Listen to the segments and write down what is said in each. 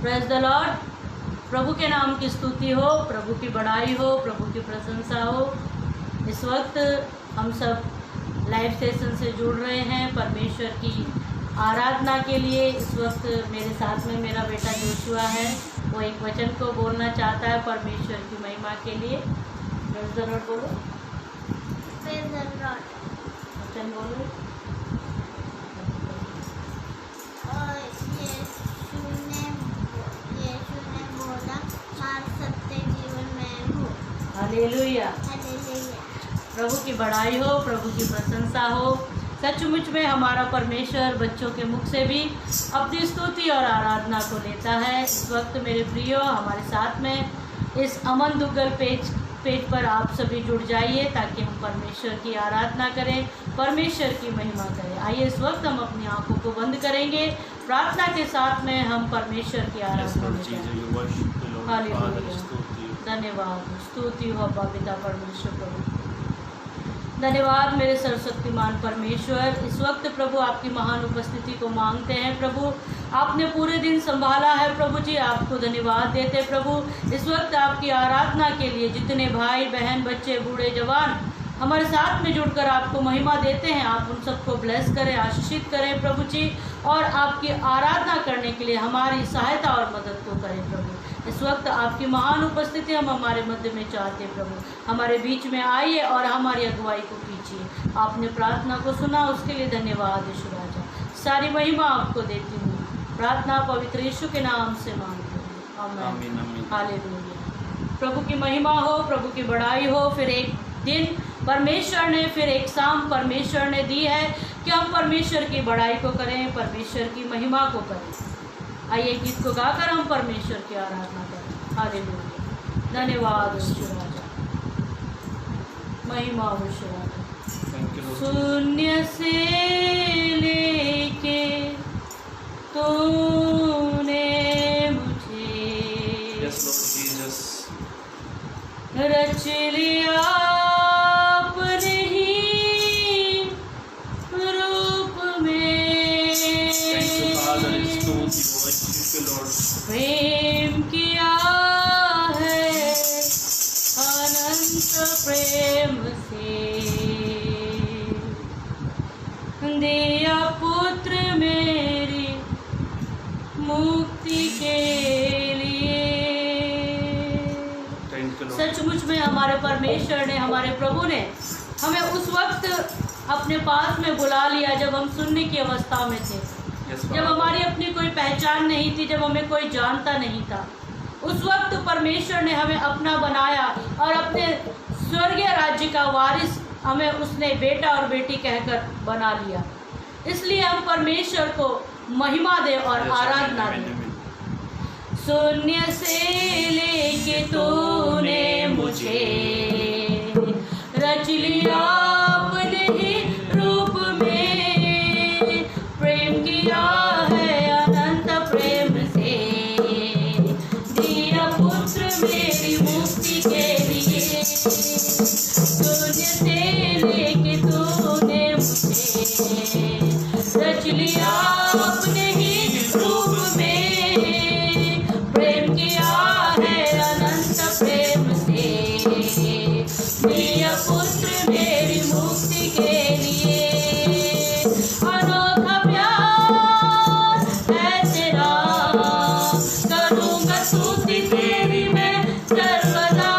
Praise the lord. प्रभु के नाम की स्तुति हो, प्रभु की बड़ाई हो, प्रभु की प्रशंसा हो। इस वक्त हम सब लाइव सेशन से जुड़ रहे हैं परमेश्वर की आराधना के लिए। इस वक्त मेरे साथ में मेरा बेटा जोशुआ है, वो एक वचन को बोलना चाहता है परमेश्वर की महिमा के लिए। प्रेज द लॉर्ड बोलो। Praise the Lord. वचन बोलो। और यीशु ने बोला, मार्ग सत्य जीवन मैं हूँ। हालेलुया। हालेलुया। प्रभु की बड़ाई हो, प्रभु की प्रशंसा हो। सचमुच में हमारा परमेश्वर बच्चों के मुख से भी अपनी स्तुति और आराधना को लेता है। इस वक्त मेरे प्रियो हमारे साथ में इस अमन दुग्गल पेज पर आप सभी जुड़ जाइए ताकि हम परमेश्वर की आराधना करें, परमेश्वर की महिमा करें। आइए इस वक्त हम अपनी आंखों को बंद करेंगे, प्रार्थना के साथ में हम परमेश्वर की आराधना करें। हालेलुया। धन्यवाद, स्तुति हो अब्बा पिता परमेश्वर प्रभु। धन्यवाद मेरे सर्वशक्तिमान परमेश्वर। इस वक्त प्रभु आपकी महान उपस्थिति को मांगते हैं। प्रभु आपने पूरे दिन संभाला है प्रभु जी, आपको धन्यवाद देते हैं प्रभु। इस वक्त आपकी आराधना के लिए जितने भाई बहन बच्चे बूढ़े जवान हमारे साथ में जुड़कर आपको महिमा देते हैं, आप उन सबको ब्लेस करें, आशीषित करें प्रभु जी, और आपकी आराधना करने के लिए हमारी सहायता और मदद को करें प्रभु। इस वक्त आपकी महान उपस्थिति हम हमारे मध्य में चाहते हैं प्रभु। हमारे बीच में आइए और हमारी अगुवाई को कीजिए। आपने प्रार्थना को सुना, उसके लिए धन्यवाद यीशु राजा। सारी महिमा आपको देती हूँ, प्रार्थना पवित्र यीशु के नाम से मांगती हूँ, आमीन। हालेलुया। प्रभु की महिमा हो, प्रभु की बड़ाई हो। फिर एक दिन परमेश्वर ने, फिर एक शाम परमेश्वर ने दी है कि हम परमेश्वर की बड़ाई को करें, परमेश्वर की महिमा को करें। आइए गीत को गाकर हम परमेश्वर की आराधना करें। हालेलुया। धन्यवाद यीशु राजा, महिमा हो यीशु राजा। शून्य से लेके तूने मुझे रच लिया अपने ही रूप में, प्रेम किया है अनंत प्रेम से, दिया पुत्र मेरी मुक्ति के लिए। सचमुच में हमारे परमेश्वर ने, हमारे प्रभु ने हमें उस वक्त अपने पास में बुला लिया जब हम सुनने की अवस्था में थे, जब हमारी अपनी कोई पहचान नहीं थी, जब हमें कोई जानता नहीं था। उस वक्त परमेश्वर ने हमें अपना बनाया और अपने स्वर्गीय राज्य का वारिस हमें उसने बेटा और बेटी कहकर बना लिया। इसलिए हम परमेश्वर को महिमा दे और आराधना दें। शून्य से लेके तूने मुझे रच लिया अपने ही रूप में, प्रेम किया है अनंत प्रेम से, दिया पुत्र मेरी मुक्ति के लिए। शून्य से लेके तूने मुझे रच लिया अपने ही रूप में, प्रेम किया है अनंत प्रेम से, दिया पुत्र मेरी मुक्ति के लिए। अनोखा प्यार है तेरा, करूँगा स्तुति तेरी मैं सर्वदा।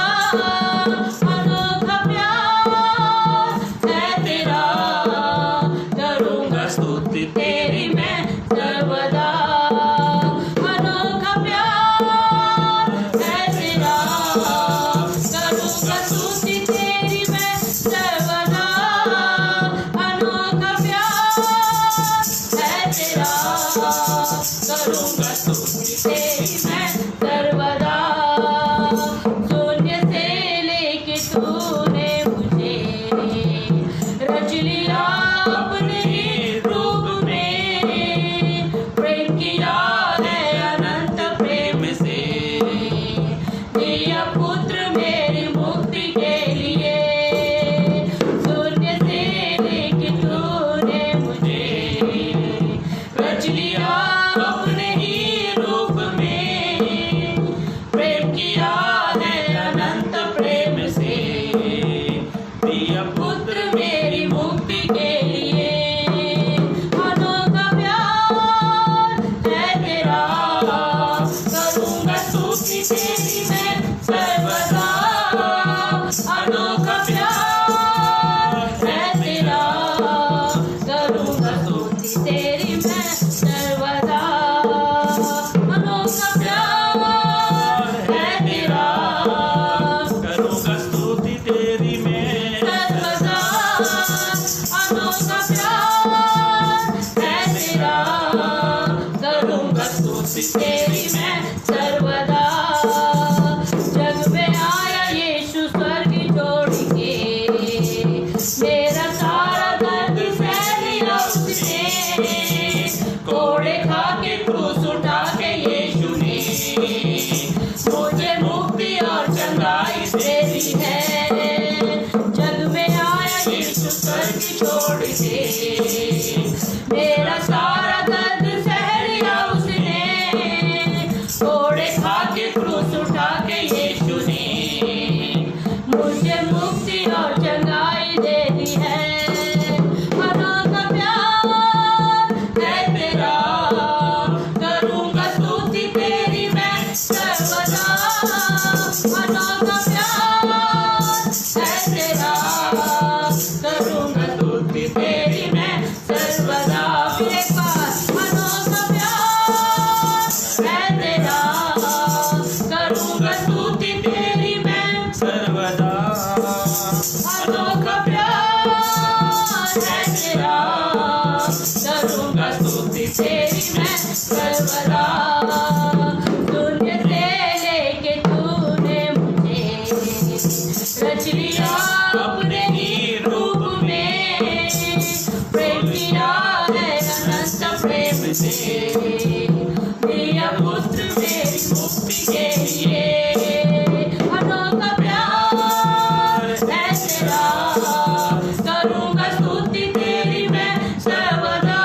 छोड़ दे। मेरा सारा दर्द सह लिया उसने, कोड़े खा के क्रूस उठा के यीशु ने मुझे मुक्ति और चंगाई दे दी है। अनोखा प्यार है तेरा, करूँगा स्तुति तेरी मैं सर्वदा। अनोखा प्यार है तेरा, करूँगा स्तुति तेरी मैं सर्वदा। फिर एक बार, अनोखा प्यार है तेरा, करूँगा स्तुति तेरी मैं सर्वदा। अनोखा प्यार है तेरा, करूँगा स्तुति तेरी मैं सर्वदा। शून्य से लेके तूने मुझे रच लिया अपने ही रूप में, प्रेम किया है अनंत प्रेम से, दिया पुत्र मेरी मुक्ति के लिए। अनोखा प्यार है तेरा, करूँगा स्तुति तेरी मैं सर्वदा।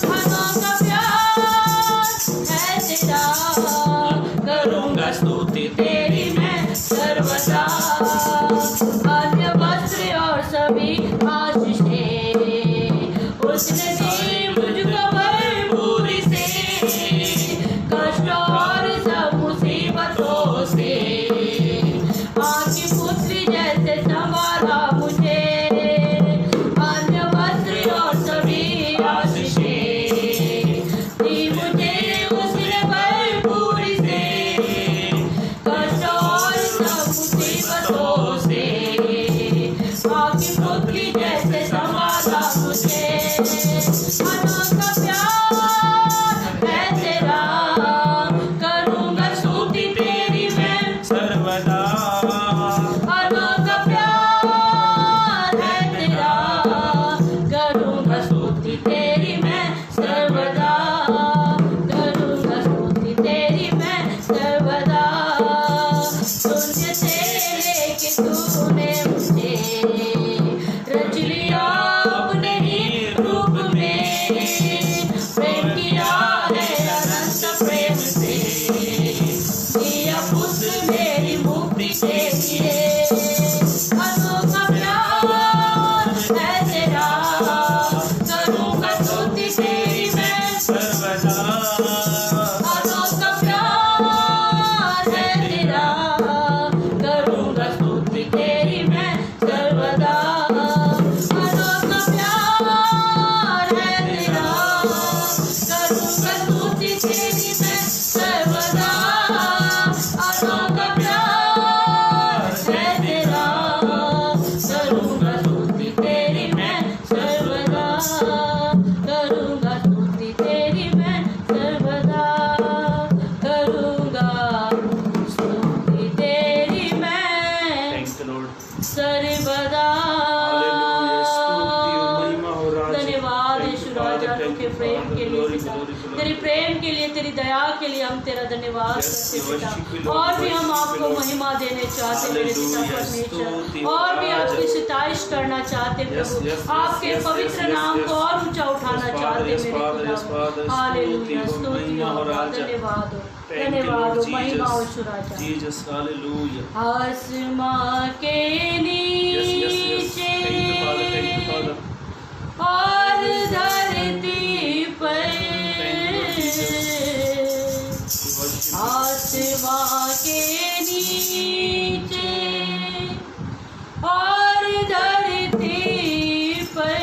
अनोखा प्यार है तेरा, करूँगा स्तुति तेरी मैं सर्वदा। अन्य वस्त्र और सभी आशीषें उसने दी मुझको भरपूरी से, कष्ट और सब मुसीबतों से आँखी पुत्री जैसे संभाला मुझे। अन्य वस्त्र और सभी आशीषें दी मुझे उसने भरपूरी से, कष्ट और सब मुसीबतों से आँखी पुत्री जैसे संभाला मुझे। अनोखा प्यार है तेरा, करूँगा स्तुति तेरी मैं सर्वदा। अनोखा प्यार है तेरा, करूँगा स्तुति तेरी मैं सर्वदा। करूँगा स्तुति तेरी मैं सर्वदा। शून्य से लेके तूने मुझे रच लिया अपने ही रूप में, प्रेम किया है अनंत प्रेम से, दिया पुत्र मेरी मुक्ति के लिए। अनोखा प्यार है तेरा, करूँगा स्तुति तेरी मैं सर्वदा। अनोखा प्यार है तेरा, करूँगा स्तुति तेरी मैं सर्वदा। अनोखा प्यार है तेरा, करूँगा स्तुति तेरी मैं सर्वदा। अनोखा प्यार है तेरा, करूँगा स्तुति तेरी मैं सर्वदा। करूँगा स्तुति तेरी मैं सर्वदा। करूँगा स्तुति तेरी मैं Thank you, Lord. सर्वदा। Hallelujah. स्तुति और महिमा हो राजा। धन्यवाद Thank Yeshu you, Raja, Father. के Thank you, प्रेम Father. के लिए Glory, पिता, glory, glory. तेरे प्रेम के लिए, तेरी दया के लिए हम तेरा धन्यवाद Yes, करते we पिता। worship you, Lord. और भी हम Worship you, आपको Lord. महिमा देने चाहते मेरे पिता Hallelujah. परमेश्वर, स्तुति और भी राजा। आपकी सिताइश करना चाहते Yes, प्रभु, yes, yes, आपके yes, पवित्र yes, नाम yes, को yes. और ऊंचा उठाना Yes, Father, चाहते yes, मेरे Father, yes, पिता। Father. हालेलुया, स्तुति और स्तुति महिमा हो हो राजा। धन्यवाद हो, Thank you, धन्यवाद Lord हो, महिमा हो Jesus. यीशु राजा। Jesus, hallelujah. आसमां के Yes, yes, yes. Thank you, Father. Thank you, Father. और धरती पर आसमां के नीचे और धरती पर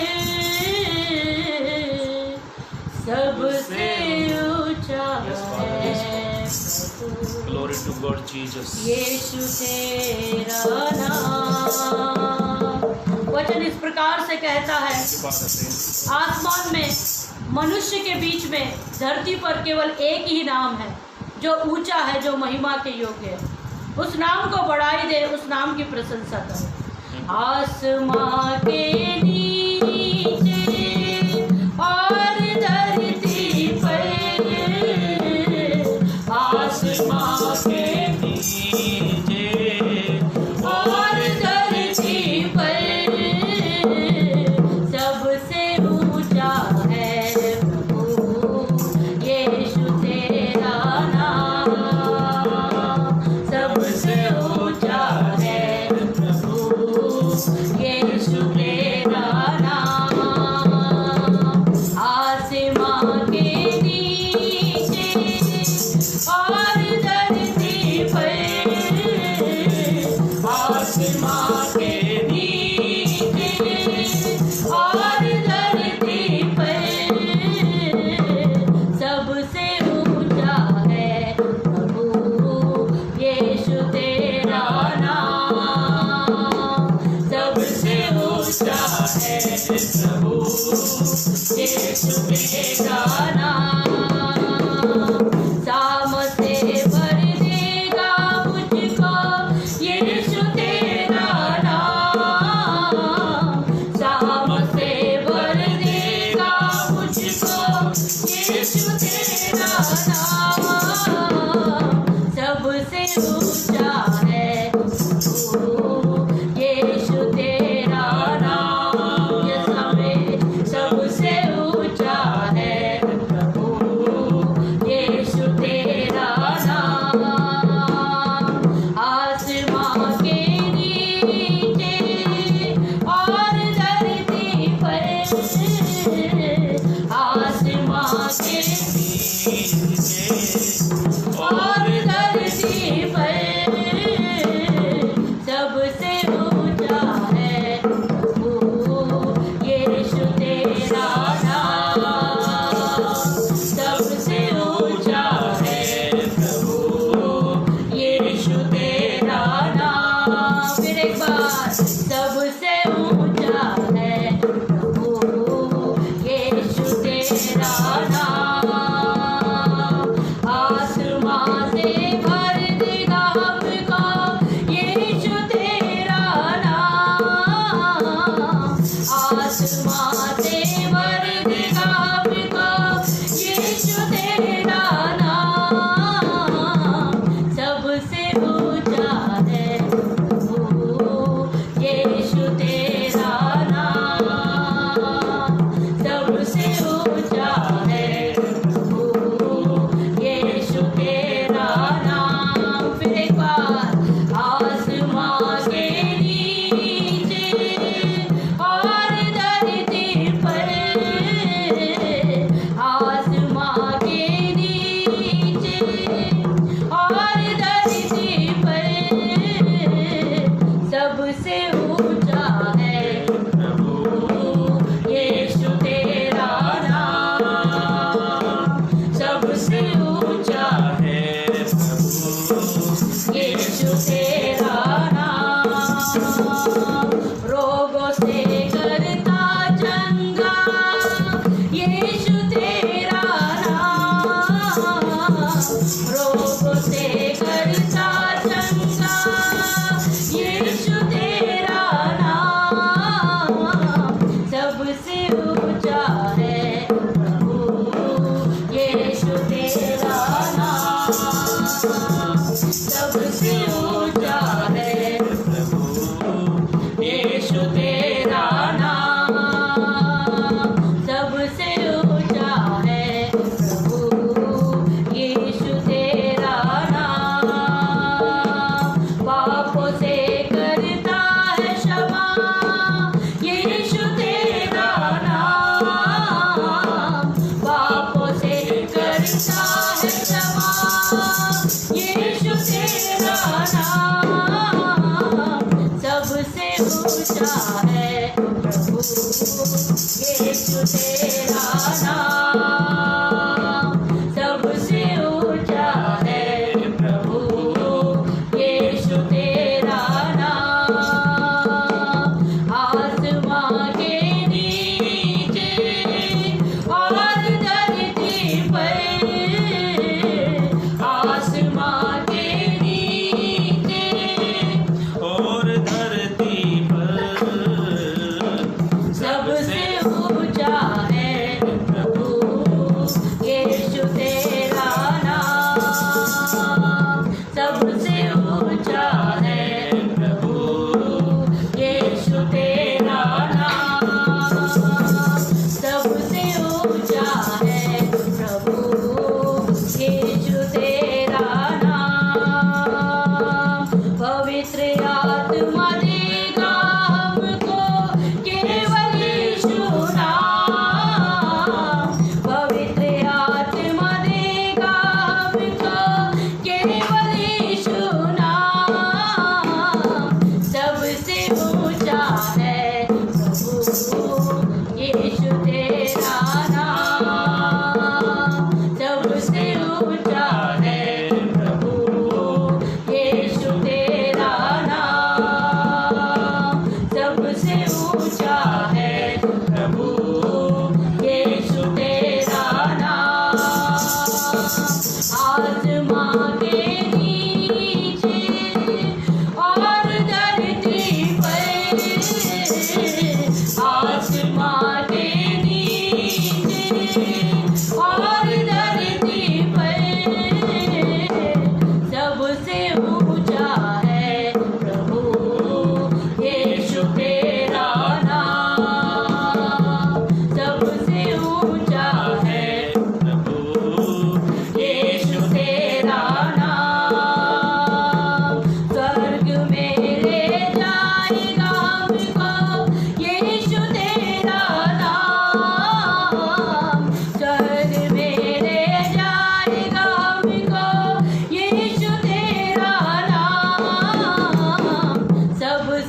सबसे ऊंचा है Glory to God, Jesus. यीशु तेरा नाम। वचन इस प्रकार से कहता है, Thank you, Father. Thank you. आसमान में मनुष्य के बीच में धरती पर केवल एक ही नाम है जो ऊंचा है, जो महिमा के योग्य है। उस नाम को बढ़ाई दे, उस नाम की प्रशंसा करें। आसमां के नीचे और धरती पर, आसमां के नीचे और धरती पर आसमां के नीचे और धरती पर सबसे ऊंचा है प्रभु यीशु तेरा नाम। सबसे ऊंचा है प्रभु यीशु तेरा नाम। शाम से भर देगा मुझको यीशु तेरा नाम। शाम से भर देगा मुझको यीशु तेरा नाम। सबसे ऊंचा है यीशु तेरा नाम। सबसे ऊंचा है प्रभु यीशु तेरा नाम। आसमां के नीचे और धरती पर आसमां के नीचे और धरती पर सबसे ऊंचा है प्रभु यीशु तेरा नाम। सबसे ऊंचा है प्रभु यीशु तेरा नाम। फिर एक बार सबसे ऊंचा है प्रभु यीशु तेरा नाम। आसमां से भर देगा हमको यीशु तेरा नाम। आसमां से भर देगा हमको यीशु तेरा नाम। सबसे ऊंचा है प्रभु यीशु तेरा नाम। सबसे ऊंचा है प्रभु यीशु तेरा नाम। फिर एक बार आसमां के नीचे और धरती पर आसमां के नीचे और धरती पर सबसे ऊंचा है प्रभु यीशु तेरा नाम। सबसे ऊंचा है प्रभु यीशु तेरा नाम। रोगों से करता चंगा यीशु तेरा नाम। रोगों से करता चंगा यीशु तेरा नाम। सबसे ऊंचा है प्रभु यीशु तेरा नाम। सबसे ऊंचा है प्रभु यीशु तेरा नाम। सबसे ऊंचा है प्रभु यीशु तेरा नाम। पापों से करता है क्षमा यीशु तेरा नाम। पापों से करता है क्षमा यीशु तेरा नाम। सबसे ऊंचा है प्रभु यीशु तेरा नाम। सबसे ऊंचा है प्रभु यीशु तेरा नाम। आसमां के नीचे और धरती पर आसमां के नीचे और धरती पर सबसे ऊंचा है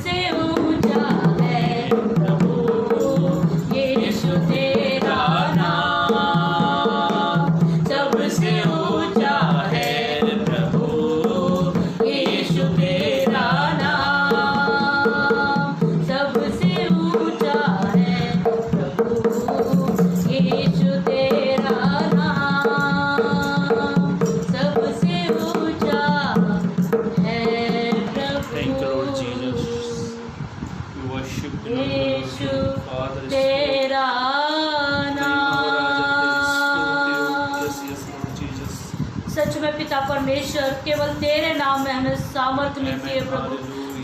सबसे ऊंचा है प्रभु यीशु तेरा नाम, सबसे ऊंचा है प्रभु यीशु तेरा नाम, सबसे ऊंचा है प्रभु यीशु तेरा नाम, सबसे ऊंचा है Thank you, Lord Prabhu Jesus. We worship you, Lord Yeshu Father. तेरा नाम। Yes, yes, Lord Jesus. सच में पिता परमेश्वर, केवल तेरे नाम में हमें सामर्थ्य मिलती है प्रभु।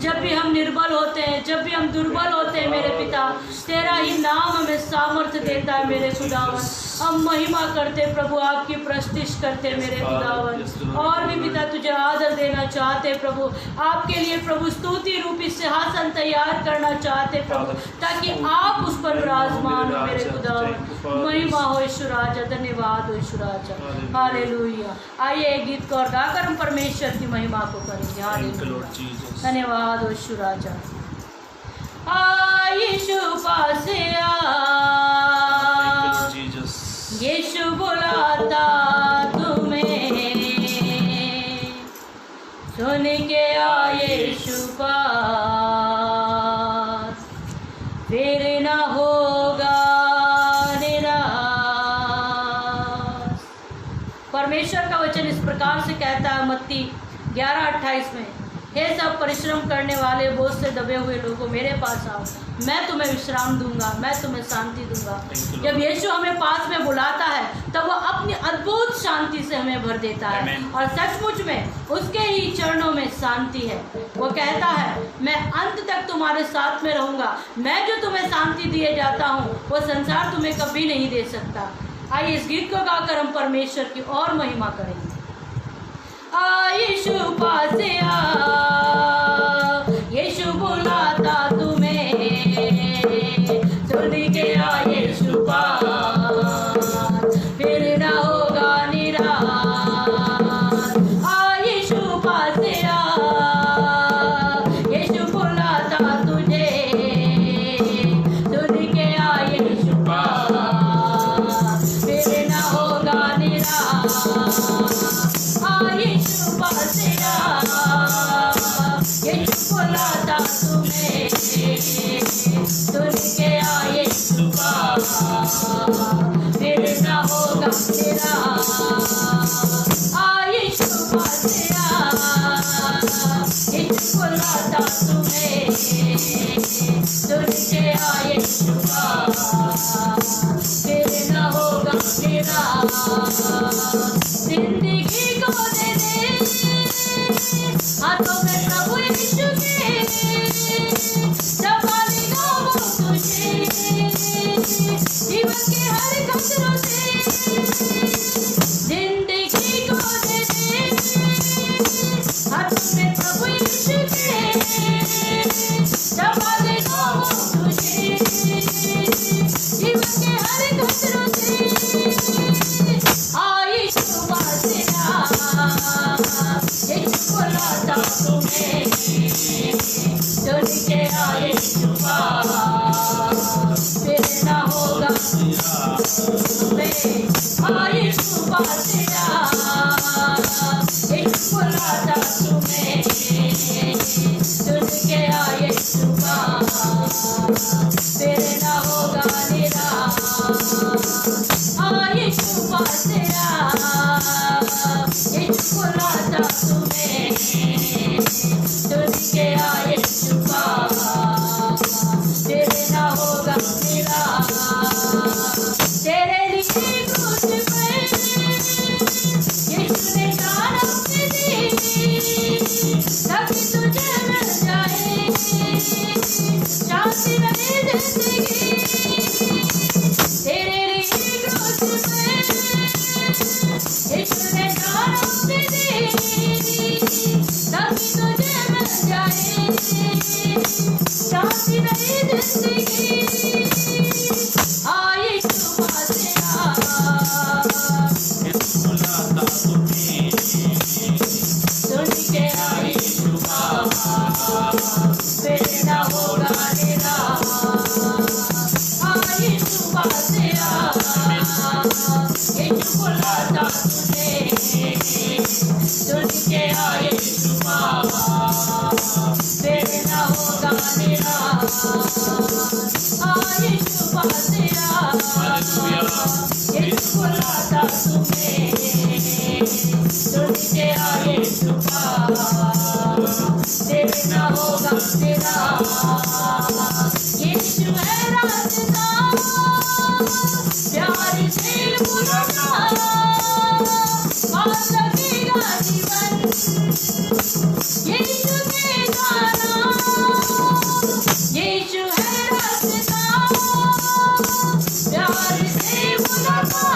जब भी हम निर्बल होते हैं, जब भी हम दुर्बल होते हैं मेरे पिता, तेरा ही नाम हमें सामर्थ्य देता है मेरे खुदावन। हम महिमा करते प्रभु, आपकी प्रस्तुति करते मेरे खुदावन। और भी पिता तुझे आदर देना चाहते प्रभु, आपके लिए प्रभु स्तुति रूपी सिंहासन तैयार करना चाहते प्रभु, ताकि आप उस पर विराजमान हो मेरे खुदावन। महिमा हो यीशु राजा, धन्यवाद हो यीशु राजा। हालेलुया। आइए एक गीत को और गाकर हम परमेश्वर की महिमा को करेंगे। Thank you, hallelujah, Lord Jesus. धन्यवाद हो यीशु राजा। यीशु पास Thank you, uh, Lord Jesus. यीशु बुलाता तुम्हें, सुन के आ यीशु पास, फिर न होगा निराश। परमेश्वर का वचन इस प्रकार से कहता है मत्ती 11:28 में, हे सब परिश्रम करने वाले बोझ से दबे हुए लोगों मेरे पास आओ, मैं तुम्हें विश्राम दूंगा, मैं तुम्हें शांति दूंगा। जब यीशु हमें पास में बुलाता है तब वो अपनी अद्भुत शांति से हमें भर देता है, और सचमुच में उसके ही चरणों में शांति है। वो कहता है मैं अंत तक तुम्हारे साथ में रहूंगा, मैं जो तुम्हें शांति दिए जाता हूँ वो संसार तुम्हें कभी नहीं दे सकता। आइए इस गीत को गाकर हम परमेश्वर की और महिमा करेंगे। यीशु पास आ, यीशु बुलाता तुम्हें, सुन के आ यीशु पास, फिर न होगा निराश। यीशु पास आ, यीशु बुलाता तुझे, सुन के आ यीशु पास, फिर न होगा निराश। यीशु पास आ, यीशु बुलाता तुम्हें, सुन के आ यीशु पास, फिर न होगा निराश। यीशु पास आ, यीशु बुलाता तुम्हें, सुन के आ यीशु पास, फिर न होगा निराश। जिंदगी को दे दे हाथों में प्रभु यीशु के, संभालेगा वो तुझे जीवन के हर खतरों से। जिंदगी को दे दे हाथों में प्रभु यीशु के, संभालेगा वो तुझे जीवन के हर खतरों से। यीशु पास आ, यीशु बुलाता तुम्हें, सुन के आ यीशु पास, फिर न होगा तुम्हें। यीशु पास आ, यीशु बुलाता तुम्हें, सुन के आ यीशु पास, फिर न होगा निराश। यीशु पास आ, यीशु बुलाता तुम्हें, सुन के आ यीशु पास, फिर न होगा निराश। तेरे लिए क्रूस पे यीशु ने जान अपनी दी, ताकि तुझे मिल जाए शांति नई जिंदगी। तेरे लिए क्रूस पे यीशु ने जान अपनी दी, ताकि तुझे मिल जाए शांति नई जिंदगी। यीशु पास आ, यीशु बुलाता तुम्हें, सुन के आ यीशु पास, फिर न तेरा, यीशु पास आ, यीशु बुलाता तुम्हें, सुन के आ यीशु पास, तेरे ना होगा तेरा, यीशु है रास्ता, प्यार से बुलाता, पास लगेगा जीवन, यीशु के द्वारा, यीशु है रास्ता, प्यार से बुलाता,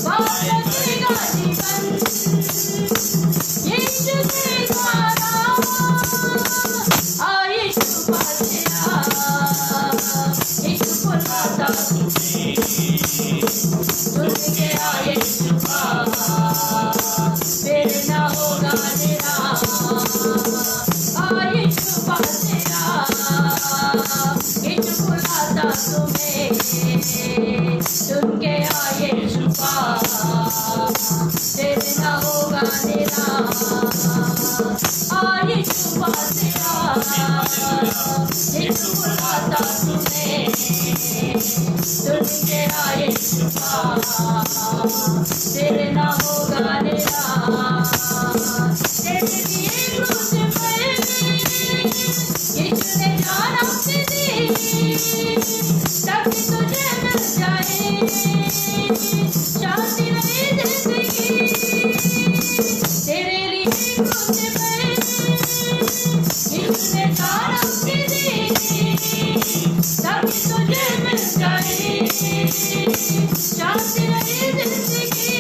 पास लगेगा जीवन, यीशु के द्वारा, यीशु पास आ, यीशु बुलाता तुम्हें, सुन के आ यीशु पास, तेरे ना होगा तेरा, यीशु पास आ, यीशु बुलाता तुम्हें, सुन के आ यीशु पास, तेरे ना होगा तेरा, यीशु पास आ, यीशु बुलाता तुम्हें, सुन के आ यीशु पास, तेरे ना होगा तेरा, तेरे दिए क्रूस पर यीशु ने जान अपनी दी, ताकि तुझे मिल जाए शांति भरी जिंदगी, तेरे लिए क्रूस पर यीशु ने जान अपनी दी, ताकि तुझे मिल जाए शांति भरी जिंदगी,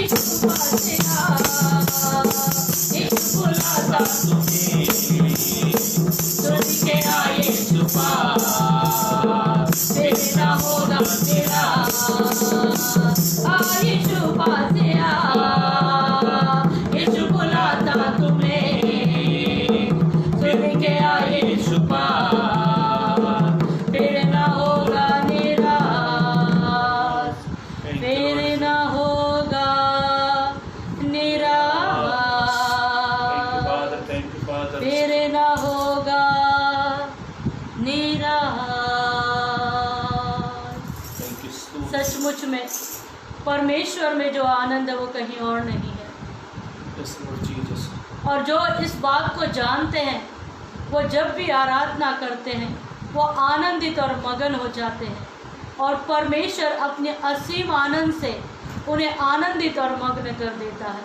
यीशु पास आ, यीशु बुलाता तुम्हें, सुन के आ यीशु पास, तेरे ना होगा तेरा, यीशु पास आ, यीशु बुलाता तुम्हें, सुन के आ यीशु पास, तेरे ना होगा निराश, तेरे ना होगा निराश, तेरे ना होगा निराश। सचमुच में परमेश्वर में जो आनंद है वो कहीं और नहीं है, और जो इस बात को जानते हैं वो जब भी आराधना करते हैं वो आनंदित और मगन हो जाते हैं, और परमेश्वर अपने असीम आनंद से उन्हें आनंदित और मग्न कर देता है।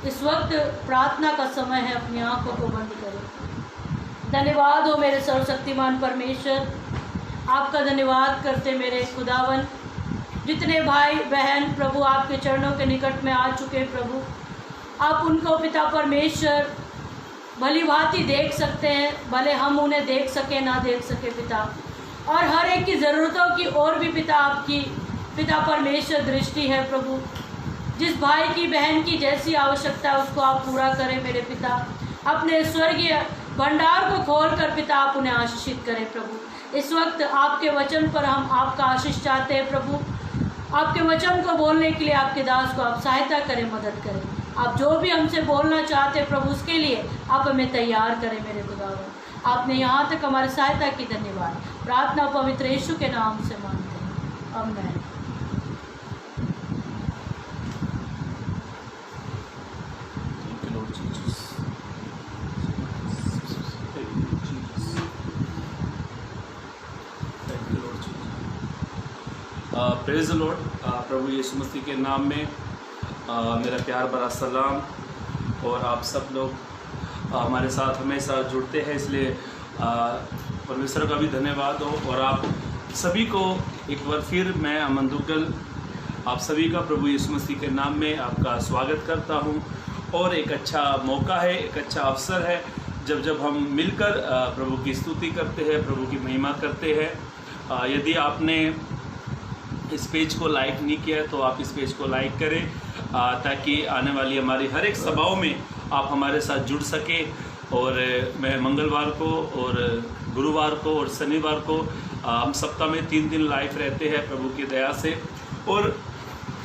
इस वक्त प्रार्थना का समय है, अपनी आंखों को बंद करें। धन्यवाद हो मेरे सर्वशक्तिमान परमेश्वर, आपका धन्यवाद करते मेरे खुदावन। जितने भाई बहन प्रभु आपके चरणों के निकट में आ चुके प्रभु, आप उनको पिता परमेश्वर भली भांति देख सकते हैं, भले हम उन्हें देख सके ना देख सके पिता, और हर एक की ज़रूरतों की ओर भी पिता आपकी पिता परमेश्वर दृष्टि है प्रभु। जिस भाई की बहन की जैसी आवश्यकता है उसको आप पूरा करें मेरे पिता, अपने स्वर्गीय भंडार को खोल कर पिता आप उन्हें आशीषित करें प्रभु। इस वक्त आपके वचन पर हम आपका आशीष चाहते हैं प्रभु। आपके वचन को बोलने के लिए आपके दास को आप सहायता करें, मदद करें। आप जो भी हमसे बोलना चाहते हैं प्रभु उसके लिए आप हमें तैयार करें मेरे खुदावन। आपने यहाँ तक हमारी सहायता की, धन्यवाद। प्रार्थना पवित्र यीशु के नाम से मांगते हैं, आमीन। Praise the lord. प्रभु यीशु मसीह के नाम में मेरा प्यार भरा सलाम, और आप सब लोग हमारे साथ हमेशा जुड़ते हैं, इसलिए परमेश्वर का भी धन्यवाद हो। और आप सभी को एक बार फिर मैं अमन दुग्गल आप सभी का प्रभु यीशु मसीह के नाम में आपका स्वागत करता हूं। और एक अच्छा मौका है, एक अच्छा अवसर है जब हम मिलकर प्रभु की स्तुति करते हैं, प्रभु की महिमा करते हैं। यदि आपने इस पेज को लाइक नहीं किया है तो आप इस पेज को लाइक करें, ताकि आने वाली हमारी हर एक सभाओं में आप हमारे साथ जुड़ सके। और मैं मंगलवार को और गुरुवार को और शनिवार को हम सप्ताह में 3 दिन लाइव रहते हैं प्रभु की दया से। और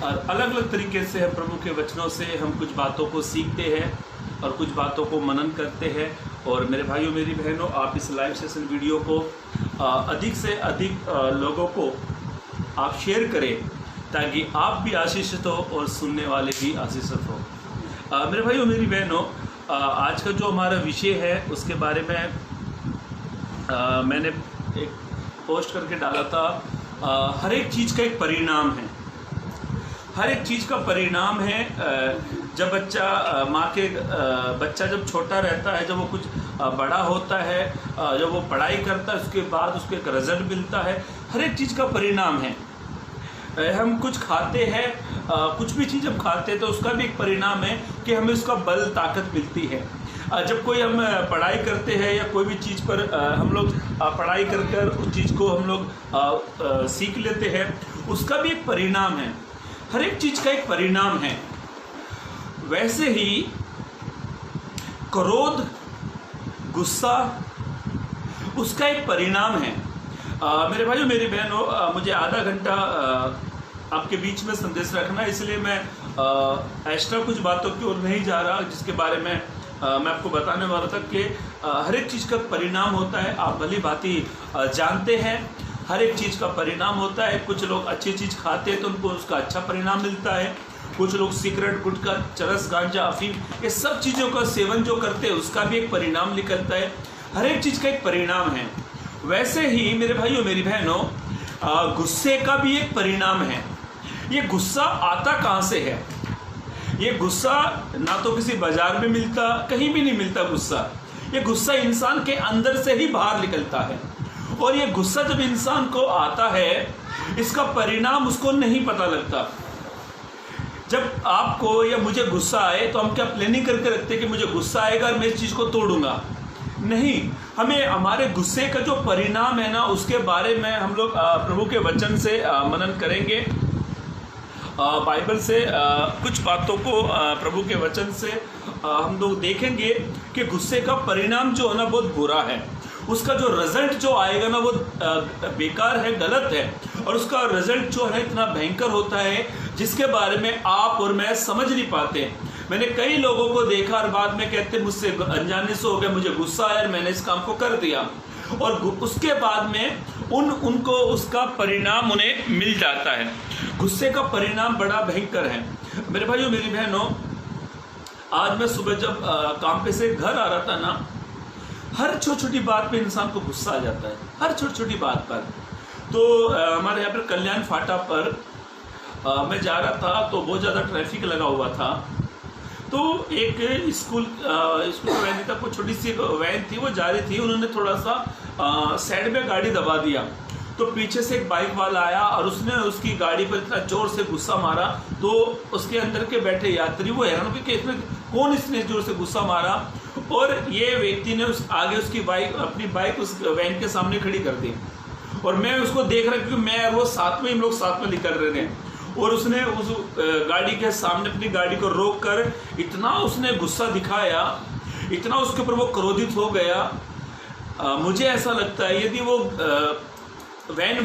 अलग अलग तरीके से हम प्रभु के वचनों से हम कुछ बातों को सीखते हैं, और कुछ बातों को मनन करते हैं। और मेरे भाइयों मेरी बहनों, आप इस लाइव सेशन वीडियो को अधिक से अधिक लोगों को आप शेयर करें ताकि आप भी आशीषित हो और सुनने वाले भी आशीषित हो। मेरे भाइयों मेरी बहनों, आज का जो हमारा विषय है उसके बारे में मैंने एक पोस्ट करके डाला था। हर एक चीज़ का एक परिणाम है, हर एक चीज़ का परिणाम है। जब बच्चा जब छोटा रहता है, जब वो कुछ बड़ा होता है, जब वो पढ़ाई करता है, उसके बाद उसको एक रिजल्ट मिलता है। हर एक चीज़ का परिणाम है। हम कुछ खाते हैं, कुछ भी चीज़ हम खाते हैं तो उसका भी एक परिणाम है कि हमें उसका बल ताकत मिलती है। जब कोई हम पढ़ाई करते हैं या कोई भी चीज़ पर हम लोग पढ़ाई कर उस चीज़ को हम लोग सीख लेते हैं, उसका भी एक परिणाम है। हर एक चीज़ का एक परिणाम है। वैसे ही क्रोध, गुस्सा, उसका एक परिणाम है। मेरे भाइयों मेरी बहनों, मुझे आधा घंटा आपके बीच में संदेश रखना है, इसलिए मैं एक्स्ट्रा कुछ बातों की ओर नहीं जा रहा, जिसके बारे में मैं आपको बताने वाला था कि हर एक चीज़ का परिणाम होता है। आप भली भांति जानते हैं, हर एक चीज़ का परिणाम होता है। कुछ लोग अच्छी चीज़ खाते हैं तो उनको उसका अच्छा परिणाम मिलता है। कुछ लोग सिगरेट, गुटखा, चरस, गांजा, अफीम, ये सब चीज़ों का सेवन जो करते हैं उसका भी एक परिणाम निकलता है। हर एक चीज़ का एक परिणाम है। वैसे ही मेरे भाइयों मेरी बहनों, गुस्से का भी एक परिणाम है। ये गुस्सा आता कहाँ से है? ये गुस्सा ना तो किसी बाजार में मिलता, कहीं भी नहीं मिलता गुस्सा। ये गुस्सा इंसान के अंदर से ही बाहर निकलता है। और ये गुस्सा जब इंसान को आता है, इसका परिणाम उसको नहीं पता लगता। जब आपको या मुझे गुस्सा आए तो हम क्या प्लानिंग करके रखते हैं कि मुझे गुस्सा आएगा और मैं इस चीज़ को तोड़ूंगा? नहीं, हमें हमारे गुस्से का जो परिणाम है ना, उसके बारे में हम लोग प्रभु के वचन से मनन करेंगे। बाइबल से कुछ बातों को प्रभु के वचन से हम लोग देखेंगे कि गुस्से का परिणाम जो है ना बहुत बुरा है। उसका जो रिजल्ट जो आएगा ना वो बेकार है, गलत है। और उसका रिजल्ट जो है इतना भयंकर होता है जिसके बारे में आप और मैं समझ नहीं पाते। मैंने कई लोगों को देखा और बाद में कहते मुझसे अनजाने से हो गया, मुझे गुस्सा आया और मैंने इस काम को कर दिया। और उसके बाद में उनको उसका परिणाम उन्हें मिल जाता है। गुस्से का परिणाम बड़ा भयंकर है। मेरे भाइयों मेरी बहनों, आज मैं सुबह जब काम पे से घर आ रहा था ना, हर छोटी छोटी बात पे इंसान को गुस्सा आ जाता है, हर छोटी छोटी बात पर। तो हमारे यहाँ पर कल्याण फाटा पर मैं जा रहा था तो बहुत ज़्यादा ट्रैफिक लगा हुआ था। तो एक स्कूल का वैन था, कोई छोटी सी वैन थी, वो जा रही थी। उन्होंने थोड़ा सा साइड में गाड़ी दबा दिया तो पीछे से एक बाइक वाला आया और उसने उसकी गाड़ी पर इतना जोर से गुस्सा मारा तो उसके अंदर के बैठे यात्री वो हैरान हो कि इसमें कौन इसने जोर से गुस्सा मारा। और ये व्यक्ति ने आगे उसकी अपनी बाइक उस वैन के सामने खड़ी कर दी। और मैं उसको देख रहा क्योंकि मैं वो साथ में, हम लोग साथ में निकल रहे थे। और उसने उस गाड़ी के सामने अपनी गाड़ी को रोक कर इतना उसने गुस्सा दिखाया, इतना उसके ऊपर वो क्रोधित हो गया। मुझे ऐसा लगता है यदि वो वैन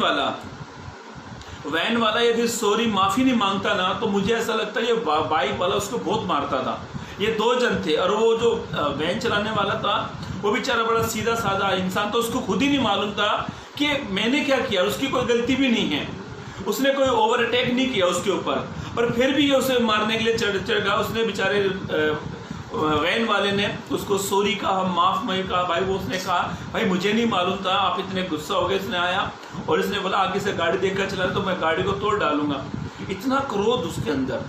वाला यदि सॉरी माफ़ी नहीं मांगता ना, तो मुझे ऐसा लगता है ये बाइक वाला उसको बहुत मारता था। ये दो जन थे और वो जो वैन चलाने वाला था वो बेचारा बड़ा सीधा साधा इंसान, तो उसको खुद ही नहीं मालूम था कि मैंने क्या किया। उसकी कोई गलती भी नहीं है, उसने कोई ओवर अटैक नहीं किया उसके ऊपर, पर फिर भी ये उसे मारने के लिए चढ़ गया। उसने बेचारे वैन वाले ने उसको सॉरी कहा, माफ़ मैं कहा। भाई वो उसने कहा भाई मुझे नहीं मालूम था, आप इतने गुस्सा हो गए। इसने आया और इसने बोला आगे से गाड़ी देखकर चला तो मैं गाड़ी को तोड़ डालूंगा। इतना क्रोध उसके अंदर।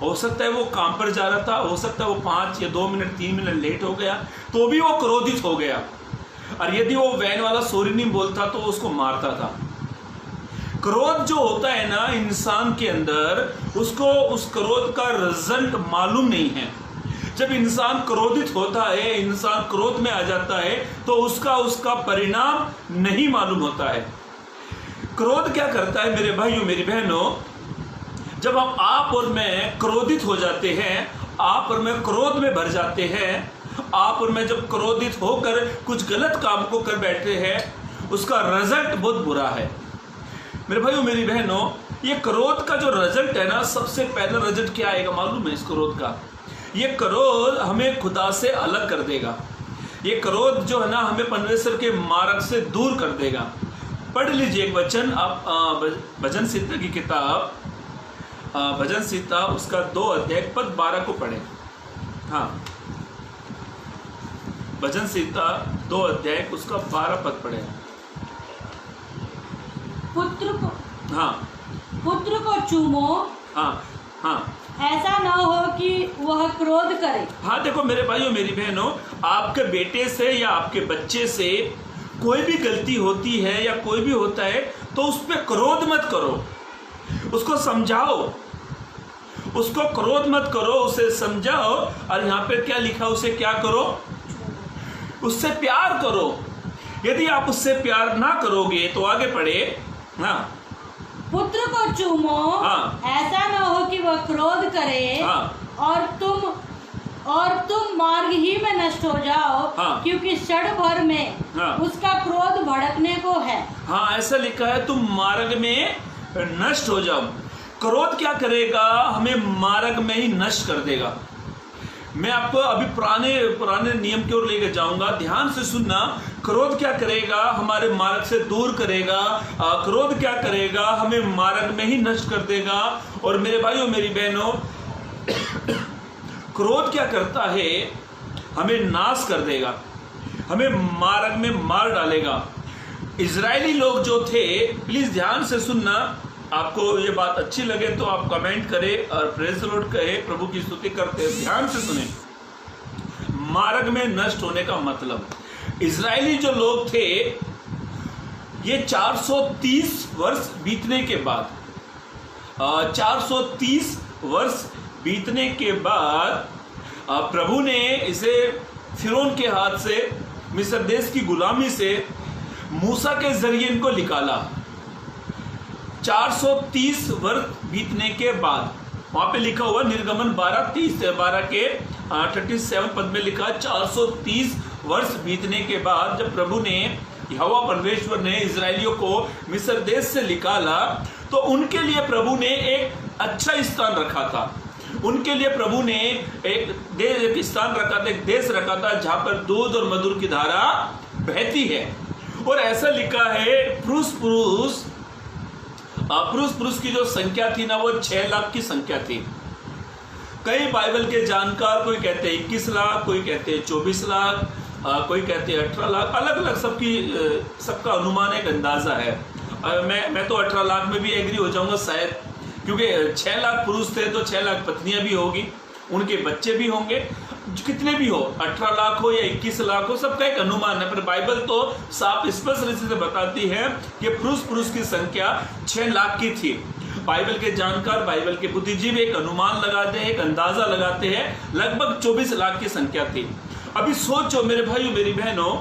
हो सकता है वो काम पर जा रहा था, हो सकता है वो 5 या 2 मिनट 3 मिनट लेट हो गया तो भी वो क्रोधित हो गया। और यदि वो वैन वाला सॉरी नहीं बोलता तो उसको मारता था। क्रोध जो होता है ना इंसान के अंदर, उसको उस क्रोध का रिजल्ट मालूम नहीं है। जब इंसान क्रोधित होता है, इंसान क्रोध में आ जाता है तो उसका परिणाम नहीं मालूम होता है। क्रोध क्या करता है मेरे भाइयों मेरी बहनों, जब आप और मैं क्रोधित हो जाते हैं, आप और मैं क्रोध में भर जाते हैं, आप और मैं जब क्रोधित होकर कुछ गलत काम को कर बैठते हैं, उसका रिजल्ट बहुत बुरा है। मेरे भाइयों मेरी बहनों, ये क्रोध का जो रिजल्ट है ना, सबसे पहला रिजल्ट क्या आएगा मालूम है? इस क्रोध का ये क्रोध हमें खुदा से अलग कर देगा। ये क्रोध जो है ना हमें परमेश्वर के मार्ग से दूर कर देगा। पढ़ लीजिए एक वचन, आप भजन संहिता की किताब, भजन संहिता उसका 2 अध्याय पद 12 को पढ़ें। हाँ, भजन संहिता 2 अध्याय उसका 12 पद पढ़ें। पुत्र को चूमो। हाँ, ऐसा ना हो कि वह क्रोध करे। हाँ, देखो मेरे भाइयों मेरी बहनों, आपके बेटे से या आपके बच्चे से कोई भी गलती होती है या कोई भी होता है तो उस पर क्रोध मत करो, उसको समझाओ, उसको क्रोध मत करो, उसे समझाओ। और यहाँ पे क्या लिखा, उसे क्या करो, उससे प्यार करो। यदि आप उससे प्यार ना करोगे तो आगे पढ़े। हाँ, पुत्र को चूमो। हाँ, ऐसा ना हो कि वह क्रोध करे। हाँ, और तुम मार्ग ही में नष्ट हो जाओ। हाँ, क्योंकि क्षण भर में हाँ, उसका क्रोध भड़कने को है। हाँ, ऐसा लिखा है, तुम मार्ग में नष्ट हो जाओ। क्रोध क्या करेगा, हमें मार्ग में ही नष्ट कर देगा। मैं आपको अभी पुराने नियम की ओर लेकर जाऊंगा, ध्यान से सुनना। क्रोध क्या करेगा, हमारे मार्ग से दूर करेगा। क्रोध क्या करेगा, हमें मार्ग में ही नष्ट कर देगा। और मेरे भाइयों मेरी बहनों, क्रोध क्या करता है, हमें नाश कर देगा, हमें मार्ग में मार डालेगा। इजरायली लोग जो थे, प्लीज ध्यान से सुनना, आपको ये बात अच्छी लगे तो आप कमेंट करें और प्रेज द लॉर्ड कहे, प्रभु की स्तुति करते हैं। ध्यान से सुने, मार्ग में नष्ट होने का मतलब, इजरायली जो लोग थे, ये 430 वर्ष बीतने के बाद 430 वर्ष बीतने के बाद प्रभु ने इसे फिरौन के हाथ से, मिस्र देश की गुलामी से मूसा के जरिए इनको निकाला। 430 वर्ष बीतने के बाद, वहां पे लिखा हुआ निर्गमन 12 के 37 पद में लिखा, 430 वर्ष बीतने के बाद जब प्रभु ने, यहोवा परमेश्वर ने इजरायलियों को मिस्र देश से निकाला, तो उनके लिए प्रभु ने एक अच्छा स्थान रखा था। उनके लिए प्रभु ने एक स्थान रखा था, एक देश रखा था जहां पर दूध और मधुर की धारा बहती है। और ऐसा लिखा है, पुरुष की जो संख्या थी ना, वो 6 लाख की संख्या थी। कई बाइबल के जानकार, कोई कहते हैं 21 लाख, कोई कहते हैं 24 लाख, कोई कहते हैं 18 लाख, अलग अलग सबका अनुमान, एक अंदाजा है। मैं तो 18 लाख में भी एग्री हो जाऊंगा शायद, क्योंकि 6 लाख पुरुष थे तो 6 लाख पत्नियां भी होगी, उनके बच्चे भी होंगे, कितने भी हो, 18 लाख हो या 21 लाख हो, सबका एक अनुमान है। पर बाइबल तो साफ स्पष्ट रूप से बताती है कि पुरुष की संख्या 6 लाख की थी। बाइबल के जानकार, बाइबल के बुद्धिजीवी एक अनुमान लगाते हैं, एक अंदाजा लगाते हैं, लगभग 24 लाख की संख्या थी। अभी सोचो मेरे भाइयों मेरी बहनों,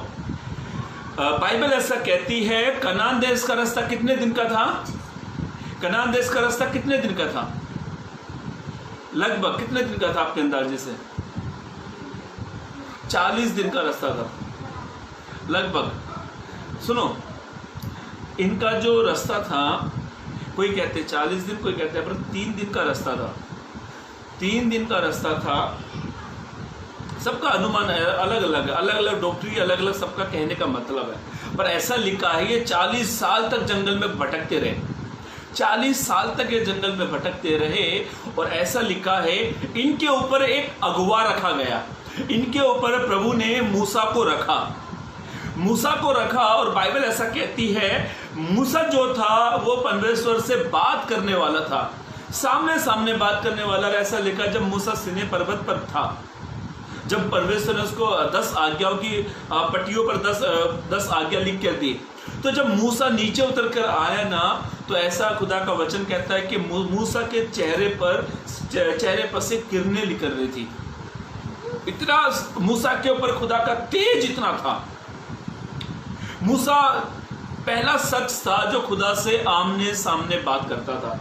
बाइबल ऐसा कहती है, कनान देश का रास्ता कितने दिन का था? कनान देश का रास्ता कितने दिन का था? लगभग कितने दिन का था आपके अंदाजे से? 40 दिन का रास्ता था लगभग। सुनो, इनका जो रास्ता था, कोई कहते 40 दिन, कोई कहते पर 3 दिन का रास्ता था। 3 दिन का रास्ता था। सबका अनुमान अलग अलग डॉक्टरी, अलग अलग सबका कहने का मतलब है। पर ऐसा लिखा है, ये 40 साल तक जंगल में भटकते रहे, 40 साल तक ये जंगल में भटकते रहे। और ऐसा लिखा है, इनके ऊपर एक अगुवा रखा गया, इनके ऊपर प्रभु ने मूसा को रखा। और बाइबल ऐसा कहती है, मूसा जो था वो परमेश्वर से बात करने वाला था, सामने सामने बात करने वाला। ऐसा लिखा, जब मूसा सीनै पर्वत पर था, जब परमेश्वर ने उसको 10 आज्ञाओं की पट्टियों पर 10 आज्ञा लिख कर दी, तो जब मूसा नीचे उतर कर आया ना, तो ऐसा खुदा का वचन कहता है कि मूसा के चेहरे पर से किरणें निकल रही थी। इतना मूसा के ऊपर खुदा का तेज इतना था। मूसा पहला शख्स था जो खुदा से आमने सामने बात करता था,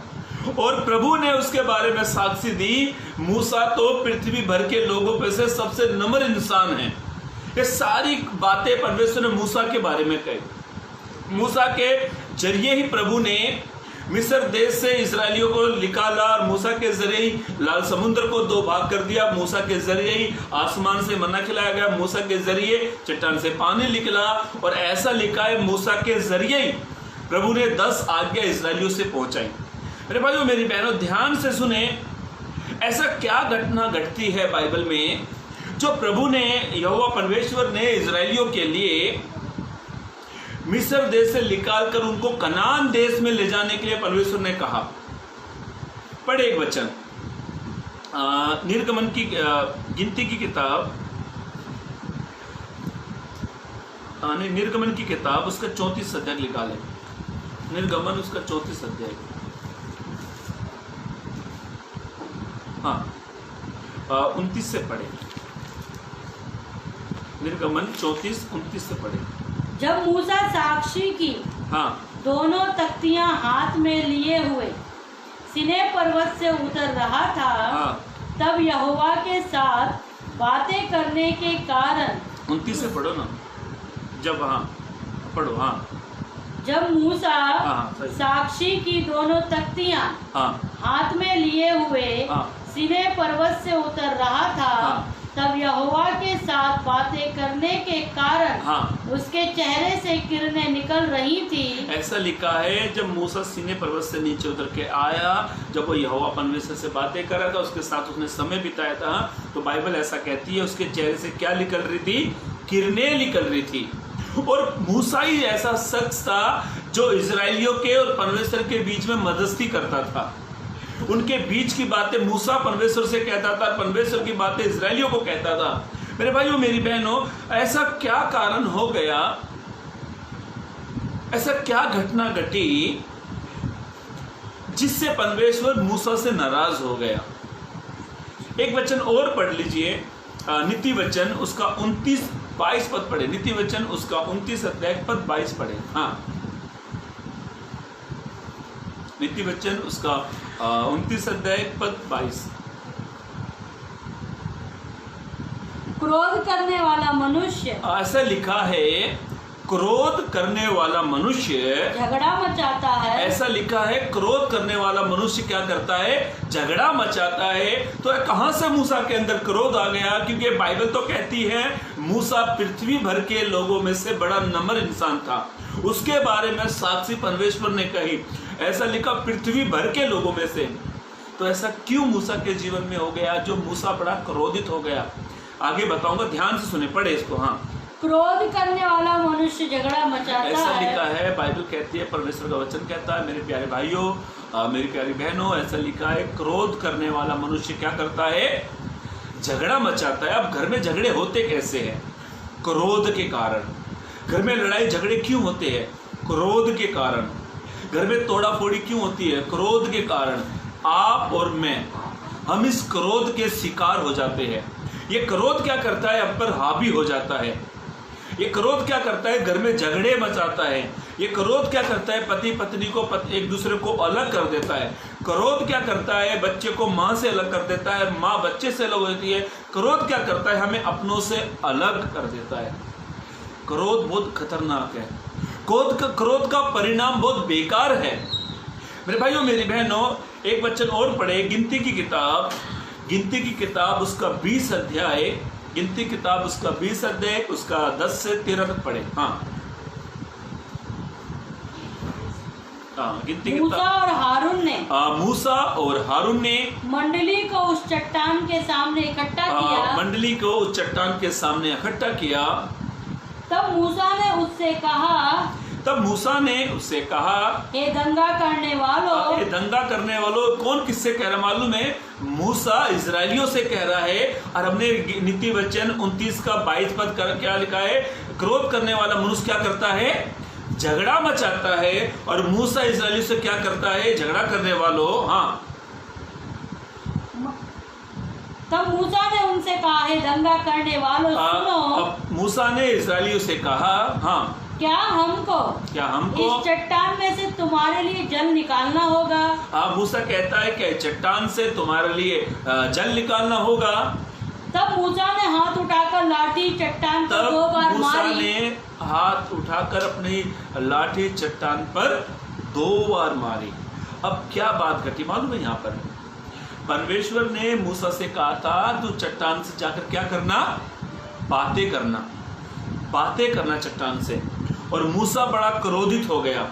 और प्रभु ने उसके बारे में साक्षी दी, मूसा तो पृथ्वी भर के लोगों पे से सबसे नम्र इंसान है। ये सारी बातें परमेश्वर ने मूसा के बारे में कही। मूसा के जरिए ही प्रभु ने मिस्र देश से इजरायलियों को निकाला और मूसा के जरिए ही लाल समुद्र को दो भाग कर दिया, मूसा के जरिए ही आसमान से मन्ना खिलाया गया, मूसा के जरिए चट्टान से पानी निकला। और ऐसा लिखा है मूसा के जरिए ही प्रभु ने 10 आज्ञा इजरायलियों से पहुंचाई। मेरे भाइयों मेरी बहनों ध्यान से सुने, ऐसा क्या घटना घटती है बाइबल में जो प्रभु ने यहोवा परमेश्वर ने इजरायलियों के लिए मिस्र देश से निकालकर उनको कनान देश में ले जाने के लिए परमेश्वर ने कहा। पढ़े एक वचन निर्गमन की गिनती की किताब, निर्गमन की किताब उसका 34 अध्याय लिखा ले, निर्गमन उसका 34 अध्याय, हाँ 29 से पढ़े, निर्गमन 34-29 से पढ़े। जब मूसा साक्षी की हाँ दोनों तख्तियां हाथ में लिए हुए सिने पर्वत से उतर रहा था, हाँ तब यहोवा के साथ बातें करने के कारण 29 से पढ़ो ना, जब हाँ पढ़ो, हाँ जब मूसा सही। साक्षी की दोनों तख्तियां हाँ हाथ में लिए हुए हाँ सिने पर्वत से उतर रहा था, हाँ। तब यहोवा के साथ बातें करने के कारण हाँ उसके चेहरे से किरणें निकल रही थी। ऐसा लिखा है जब मूसा सीने पर्वत से नीचे उतर के आया, जब वो यहोवा परमेश्वर से बातें कर रहा था, उसके साथ उसने समय बिताया था, तो बाइबल ऐसा कहती है उसके चेहरे से क्या निकल रही थी? किरणें निकल रही थी। और मूसा ही ऐसा शख्स था जो इजरायलियों के और परमेश्वर के बीच में मध्यस्थी करता था। उनके बीच की बातें मूसा परमेश्वर से कहता था, परमेश्वर की बातें इजरायलियों को कहता था। मेरे भाइयों मेरी बहनों, ऐसा क्या कारण हो गया, ऐसा क्या घटना घटी जिससे परमेश्वर मूसा से नाराज हो गया? एक वचन और पढ़ लीजिए, नीति वचन उसका 29-22 पद पढ़े, नीति वचन उसका 29 अध्याय पद 22 पढ़े। हाँ नीति वचन उसका 29 अध्याय पद 22। क्रोध करने वाला मनुष्य, ऐसा लिखा है क्रोध करने वाला मनुष्य झगड़ा मचाता है। ऐसा लिखा है क्रोध करने वाला मनुष्य क्या करता है? झगड़ा मचाता है। तो कहां से मूसा के अंदर क्रोध आ गया? क्योंकि बाइबल तो कहती है मूसा पृथ्वी भर के लोगों में से बड़ा नम्र इंसान था, उसके बारे में साक्षी परमेश्वर ने कही। ऐसा लिखा पृथ्वी भर के लोगों में से। तो ऐसा क्यों मूसा के जीवन में हो गया जो मूसा बड़ा क्रोधित हो गया? आगे बताऊंगा, ध्यान से सुने, पढ़े इसको। हाँ क्रोध करने वाला मनुष्य झगड़ा मचाता है। ऐसा लिखा है, बाइबल कहती है, परमेश्वर का वचन कहता है, मेरे प्यारे भाइयों मेरी प्यारी बहनों, ऐसा लिखा है क्रोध करने वाला मनुष्य क्या करता है? झगड़ा मचाता है। अब घर में झगड़े होते कैसे हैं? क्रोध के कारण। घर में लड़ाई झगड़े क्यों होते हैं? क्रोध के कारण। घर में तोड़ा फोड़ी क्यों होती है? क्रोध के कारण। आप और मैं, हम इस क्रोध के शिकार हो जाते हैं। ये क्रोध क्या करता है? हम पर हावी हो जाता है। ये क्रोध क्या करता है? घर में झगड़े मचाता है। ये क्रोध क्या करता है? पति पत्नी को एक दूसरे को अलग कर देता है। क्रोध क्या करता है? बच्चे को माँ से अलग कर देता है, माँ बच्चे से अलग होती है। क्रोध क्या करता है? हमें अपनों से अलग कर देता है। क्रोध बहुत खतरनाक है। क्रोध का परिणाम बहुत बेकार है। मेरे भाइयों मेरी बहनों, एक वचन और पढ़े, गिनती की किताब उसका 20 अध्याय, गिनती किताब उसका 20 अध्याय उसका 10 से 13 तक पढ़े। हाँ गिनती मूसा और हारून ने मंडली को उस चट्टान के सामने इकट्ठा किया। मंडली को उस चट्टान के सामने इकट्ठा किया। तब मूसा ने उससे कहा, हे दंगा करने वालों। कौन किससे कह रहा मालूम है? मूसा इजरायलियों से कह रहा है। और हमने नीति वचन 29 का 22 पद क्या लिखा है? क्रोध करने वाला मनुष्य क्या करता है? झगड़ा मचाता है। और मूसा इजरायलियों से क्या करता है? झगड़ा करने वालों। हाँ तब मूसा ने उनसे कहा, हे दंगा करने वालों सुनो। मूसा ने इजरायलियों से कहा, हाँ क्या हमको इस चट्टान में से तुम्हारे लिए जल निकालना होगा? मूसा कहता है कि चट्टान से तुम्हारे लिए जल निकालना होगा। तब मूसा ने हाथ उठाकर लाठी चट्टान पर 2 बार मारी। मूसा ने हाथ उठाकर अपनी लाठी चट्टान पर 2 बार मारी। अब क्या बात घटी मालूम है? यहाँ पर परमेश्वर ने मूसा से कहा था तू चट्टान से जाकर क्या करना? बातें करना चट्टान से। और मूसा बड़ा क्रोधित हो गया।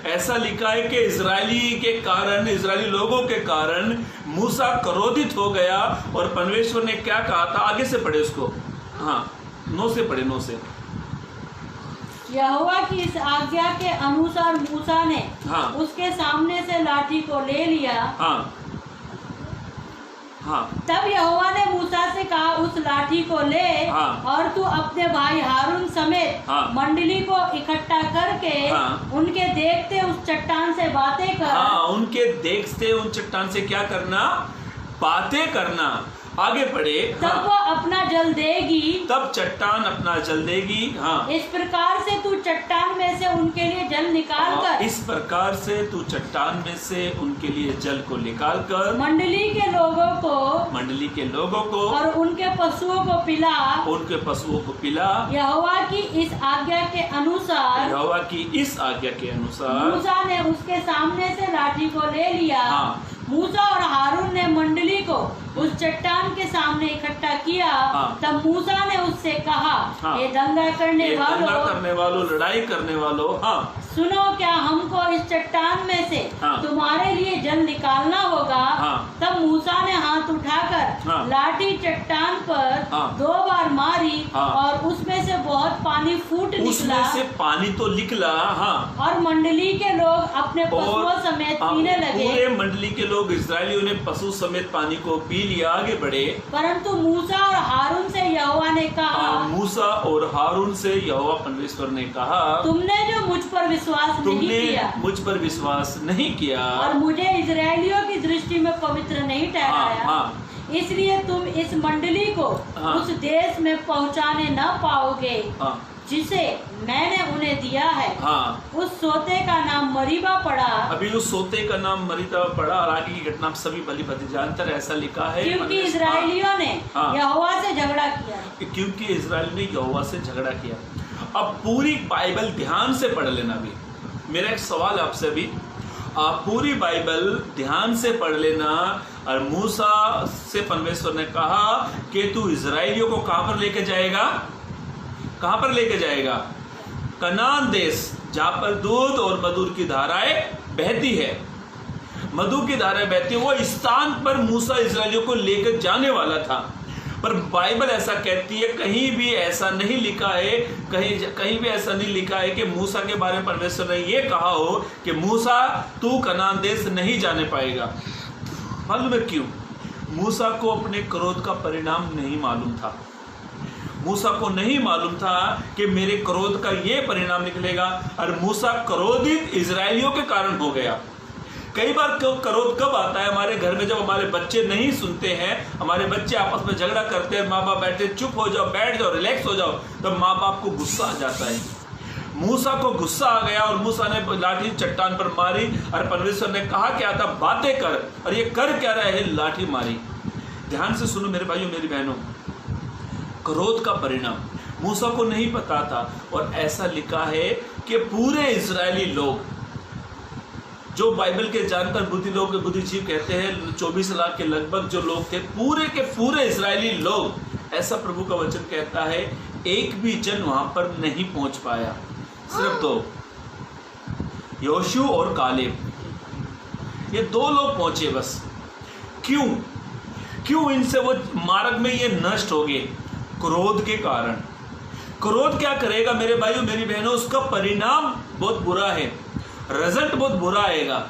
ऐसा लिखा है कि इजरायली लोगों के कारण मूसा क्रोधित हो गया। और परमेश्वर ने क्या कहा था? आगे से पढ़े उसको। हाँ, 9 से पढ़े, 9 से। यहोवा की इस आज्ञा के अनुसार मूसा ने उसके सामने से लाठी को ले लिया। तब यहोवा ने मूसा से कहा उस लाठी को ले और तू अपने भाई हारून समेत मंडली को इकट्ठा करके उनके देखते उस चट्टान से बातें कर। उनके देखते उन चट्टान से क्या करना? बातें करना। आगे पढ़े। तब वो अपना जल देगी। तब चट्टान अपना जल देगी। इस प्रकार से तू चट्टान में से उनके लिए जल निकाल कर। इस प्रकार से तू चट्टान में से उनके लिए जल को निकाल कर मंडली के लोगों को और उनके पशुओं को पिला। यहोवा की इस आज्ञा के अनुसार मूसा ने उसके सामने से लाठी को ले लिया। मूसा और हारून ने मंडली को उस चट्टान के सामने इकट्ठा किया। तब मूसा ने उससे कहा ये दंगा करने वालों, लड़ाई करने वालों, सुनो, क्या हमको इस चट्टान में से तुम्हारे लिए जल निकालना होगा? तब मूसा ने हाथ उठाकर लाठी चट्टान पर 2 बार मारी और उसमें से बहुत पानी फूट निकला। उसमें से पानी तो निकला। और मंडली के लोग अपने पशुओं समेत पीने लगे। पूरे मंडली के लोग इस्राएलियों ने पशु समेत पानी को पी लिया। आगे बढ़े। परंतु मूसा और हारून से यहोवा ने कहा, मूसा और हारून से यहोवा परमेश्वर ने कहा, तुमने जो मुझ पर विश्वास नहीं किया और मुझे इजरायलियों की दृष्टि में पवित्र नहीं ठहराया, इसलिए तुम इस मंडली को उस देश में पहुंचाने न पाओगे जिसे मैंने उन्हें दिया है। उस सोते का नाम मरीबा पड़ा। अभी उस सोते का नाम मरीबा पड़ा। और आगे की घटना सभी भली भांति जानते हैं। ऐसा लिखा है क्योंकि इजरायलियों ने यहोवा से झगड़ा किया। अब पूरी बाइबल ध्यान से पढ़ लेना। भी मेरा एक सवाल आपसे भी, आप पूरी बाइबल ध्यान से पढ़ लेना। और मूसा से परमेश्वर ने कहा कि तू इजरायलियों को कहां पर लेके जाएगा? कनान देश, जहां पर दूध और मधु की धाराएं बहती है। वो स्थान पर मूसा इजरायलियों को लेकर जाने वाला था। पर बाइबल ऐसा कहती है, कहीं भी ऐसा नहीं लिखा है, कहीं भी ऐसा नहीं लिखा है कि मूसा के बारे में परमेश्वर ने ये कहा हो कि मूसा तू कनान देश नहीं जाने पाएगा। मालूम है क्यों? मूसा को अपने क्रोध का परिणाम नहीं मालूम था। मूसा को नहीं मालूम था कि मेरे क्रोध का ये परिणाम निकलेगा। और मूसा क्रोधित इजरायलियों के कारण हो गया। कई बार क्रोध कब आता है? हमारे घर में जब हमारे बच्चे नहीं सुनते हैं, हमारे बच्चे आपस में झगड़ा करते हैं, माँ बाप बैठे चुप हो जाओ, बैठ जाओ, रिलैक्स हो जाओ, तब माँ बाप को गुस्सा आ जाता है। मूसा को गुस्सा आ गया और मूसा ने लाठी चट्टान पर मारी। और परमेश्वर ने कहा क्या था? बातें कर। और ये कर क्या रहे हैं? लाठी मारी। ध्यान से सुनो मेरे भाइयों मेरी बहनों, क्रोध का परिणाम मूसा को नहीं पता था। और ऐसा लिखा है कि पूरे इजरायली लोग, जो बाइबल के जानकार बुद्धिजीव कहते हैं, 24 लाख के लगभग जो लोग थे, पूरे के पूरे इजरायली लोग, ऐसा प्रभु का वचन कहता है, एक भी जन वहां पर नहीं पहुंच पाया। सिर्फ 2, योशू और कालेब, ये 2 लोग पहुंचे बस। क्यों इनसे वो मार्ग में ये नष्ट हो गए? क्रोध के कारण। क्रोध क्या करेगा मेरे भाइयों मेरी बहनों? उसका परिणाम बहुत बुरा है, रिजल्ट बहुत बुरा आएगा।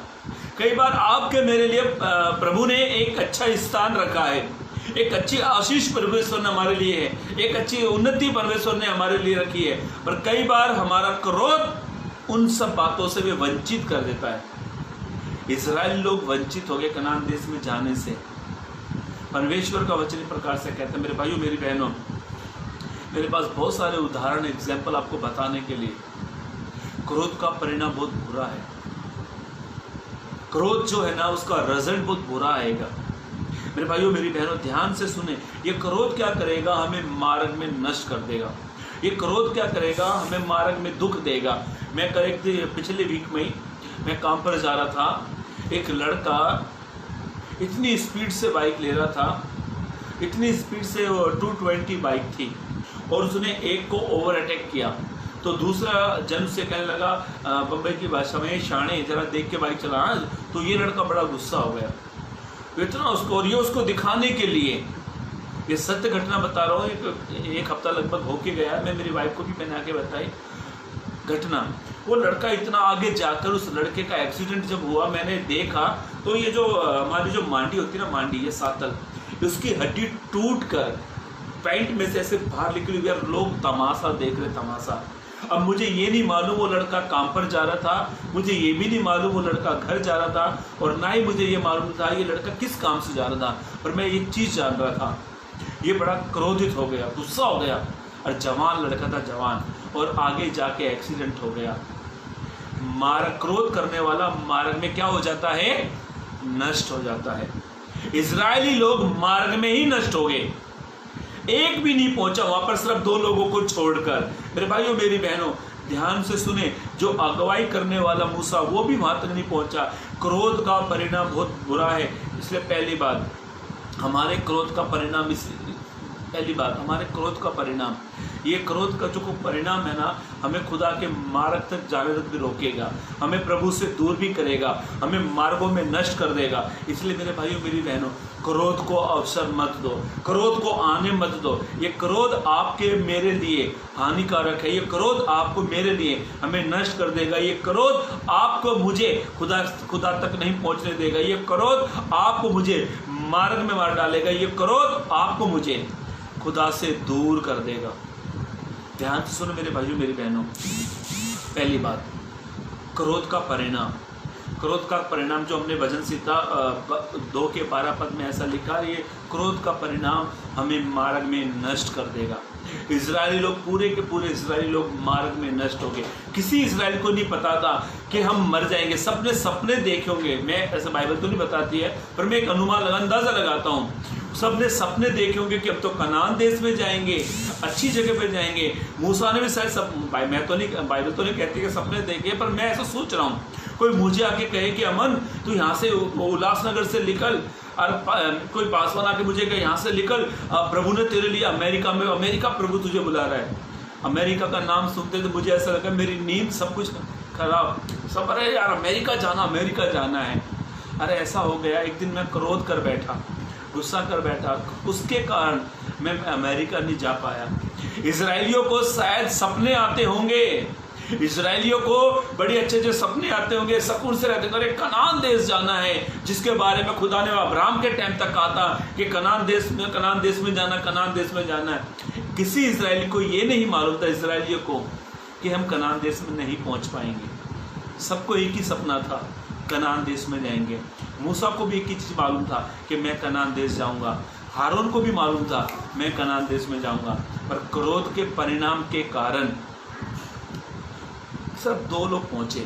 कई बार आपके मेरे लिए प्रभु ने एक अच्छा स्थान रखा है, एक अच्छी आशीष परमेश्वर ने हमारे लिए है, एक अच्छी उन्नति परमेश्वर ने हमारे लिए रखी है। पर कई बार हमारा क्रोध उन सब बातों से भी वंचित कर देता है। इजराइल लोग वंचित हो गए कनान देश में जाने से। परमेश्वर का वचन इस प्रकार से कहता है मेरे भाइयों मेरी बहनों, मेरे पास बहुत सारे उदाहरण एग्जाम्पल आपको बताने के लिए। क्रोध का परिणाम बहुत बुरा है। क्रोध जो है ना, उसका रिजल्ट बहुत बुरा आएगा। मेरे भाइयों मेरी बहनों ध्यान से सुने, ये क्रोध क्या करेगा? हमें मार्ग में नष्ट कर देगा। ये क्रोध क्या करेगा? हमें मार्ग में दुख देगा। मैं पिछले वीक में मैं काम पर जा रहा था, एक लड़का इतनी स्पीड से बाइक ले रहा था, इतनी स्पीड से, वो 220 बाइक थी, और उसने एक को ओवर अटैक किया। तो दूसरा जन से कहने लगा बम्बई की भाषा में, शाणे जरा देख के बाइक चला। तो ये लड़का बड़ा गुस्सा हो गया इतना उसको, और ये उसको दिखाने के लिए, ये सत्य घटना बता रहा हूँ, एक हफ्ता लगभग होके गया, मैं मेरी वाइफ को भी मैंने आके बताई घटना। वो लड़का इतना आगे जाकर, उस लड़के का एक्सीडेंट जब हुआ, मैंने देखा तो ये जो हमारी जो मांडी होती है ना, मांडी, ये सातल, उसकी हड्डी टूट कर पैंट में से ऐसे बाहर निकली हुई, और लोग तमाशा देख रहे, तमाशा। अब मुझे ये नहीं मालूम वो लड़का काम पर जा रहा था, मुझे ये भी नहीं मालूम वो लड़का घर जा रहा था, और ना ही मुझे ये मालूम था ये लड़का किस काम से जा रहा था। पर मैं एक चीज़ जान रहा था, ये बड़ा क्रोधित हो गया, गुस्सा हो गया, और जवान लड़का था, जवान, और आगे जाके एक्सीडेंट हो गया। मार्ग, क्रोध करने वाला मार्ग में क्या हो जाता है? नष्ट हो जाता है। इजरायली लोग मार्ग में ही नष्ट हो गए, एक भी नहीं पहुंचा वहां पर, सिर्फ 2 लोगों को छोड़कर। मेरे भाइयों मेरी बहनों, ध्यान से सुने, जो अगुवाई करने वाला मूसा, वो भी वहां तक नहीं पहुंचा। क्रोध का परिणाम बहुत बुरा है, इसलिए पहली बात हमारे क्रोध का परिणाम, पहली बात हमारे क्रोध का परिणाम, ये क्रोध का जो परिणाम है ना, हमें खुदा के मार्ग तक जाने तक भी रोकेगा, हमें प्रभु से दूर भी करेगा, हमें मार्गों में नष्ट कर देगा। इसलिए मेरे भाइयों मेरी बहनों, क्रोध को अवसर मत दो, क्रोध को आने मत दो। ये क्रोध आपके मेरे लिए हानिकारक है, ये क्रोध आपको मेरे लिए हमें नष्ट कर देगा, ये क्रोध आपको मुझे खुदा तक नहीं पहुंचने देगा, ये क्रोध आपको मुझे मार्ग में मार डालेगा, ये क्रोध आपको मुझे खुदा से दूर कर देगा। ध्यान से सुनो मेरे भाइयों मेरी बहनों, पहली बात क्रोध का परिणाम, क्रोध का परिणाम जो हमने भजन संहिता 2 के 12 पद में ऐसा लिखा, ये क्रोध का परिणाम हमें मार्ग में नष्ट कर देगा। इजरायली लोग, पूरे के पूरे इजरायली लोग मार्ग में नष्ट हो गए। किसी इजरायली को नहीं पता था कि हम मर जाएंगे, सपने देखे होंगे, मैं ऐसे बाइबल तो नहीं बताती है, पर मैं एक अनुमान अंदाजा लगाता हूँ, सबने सपने देखे होंगे कि अब तो कनान देश में जाएंगे, अच्छी जगह पे जाएंगे। मूसा ने भी शायद मैं तो नहीं, बाइबल तो नहीं कहती कि सपने देखे, पर मैं ऐसा सोच रहा हूँ, कोई मुझे आके कहे कि अमन तू यहाँ से उल्लासनगर से निकल, और कोई पासवान आके मुझे कहे यहाँ से निकल, प्रभु ने तेरे लिए अमेरिका प्रभु तुझे बुला रहा है। अमेरिका का नाम सुनते तो मुझे ऐसा लगा, मेरी नींद सब कुछ खराब, सब अरे यार अमेरिका जाना है। अरे ऐसा हो गया, एक दिन मैं क्रोध कर बैठा, गुस्सा कर बैठा, उसके कारण मैं अमेरिका नहीं जा पाया। इजरायलियों को शायद सपने आते होंगे, इजरायलियों को बड़े अच्छे सपने आते होंगे, सुकून से रहते होंगे, कनान देश जाना है, जिसके बारे में खुदा ने अब्राहम के टाइम तक कहा था कि कनान देश में जाना है। किसी इजरायली को ये नहीं मालूम था, इजरायलियों को, कि हम कनान देश में नहीं पहुंच पाएंगे। सबको एक ही सपना था, कनान देश में जाएंगे। मूसा को भी एक ही चीज़ मालूम था कि मैं कनान देश जाऊंगा, हारून को भी मालूम था मैं कनान देश में जाऊंगा, पर क्रोध के परिणाम के कारण सिर्फ 2 लोग पहुंचे।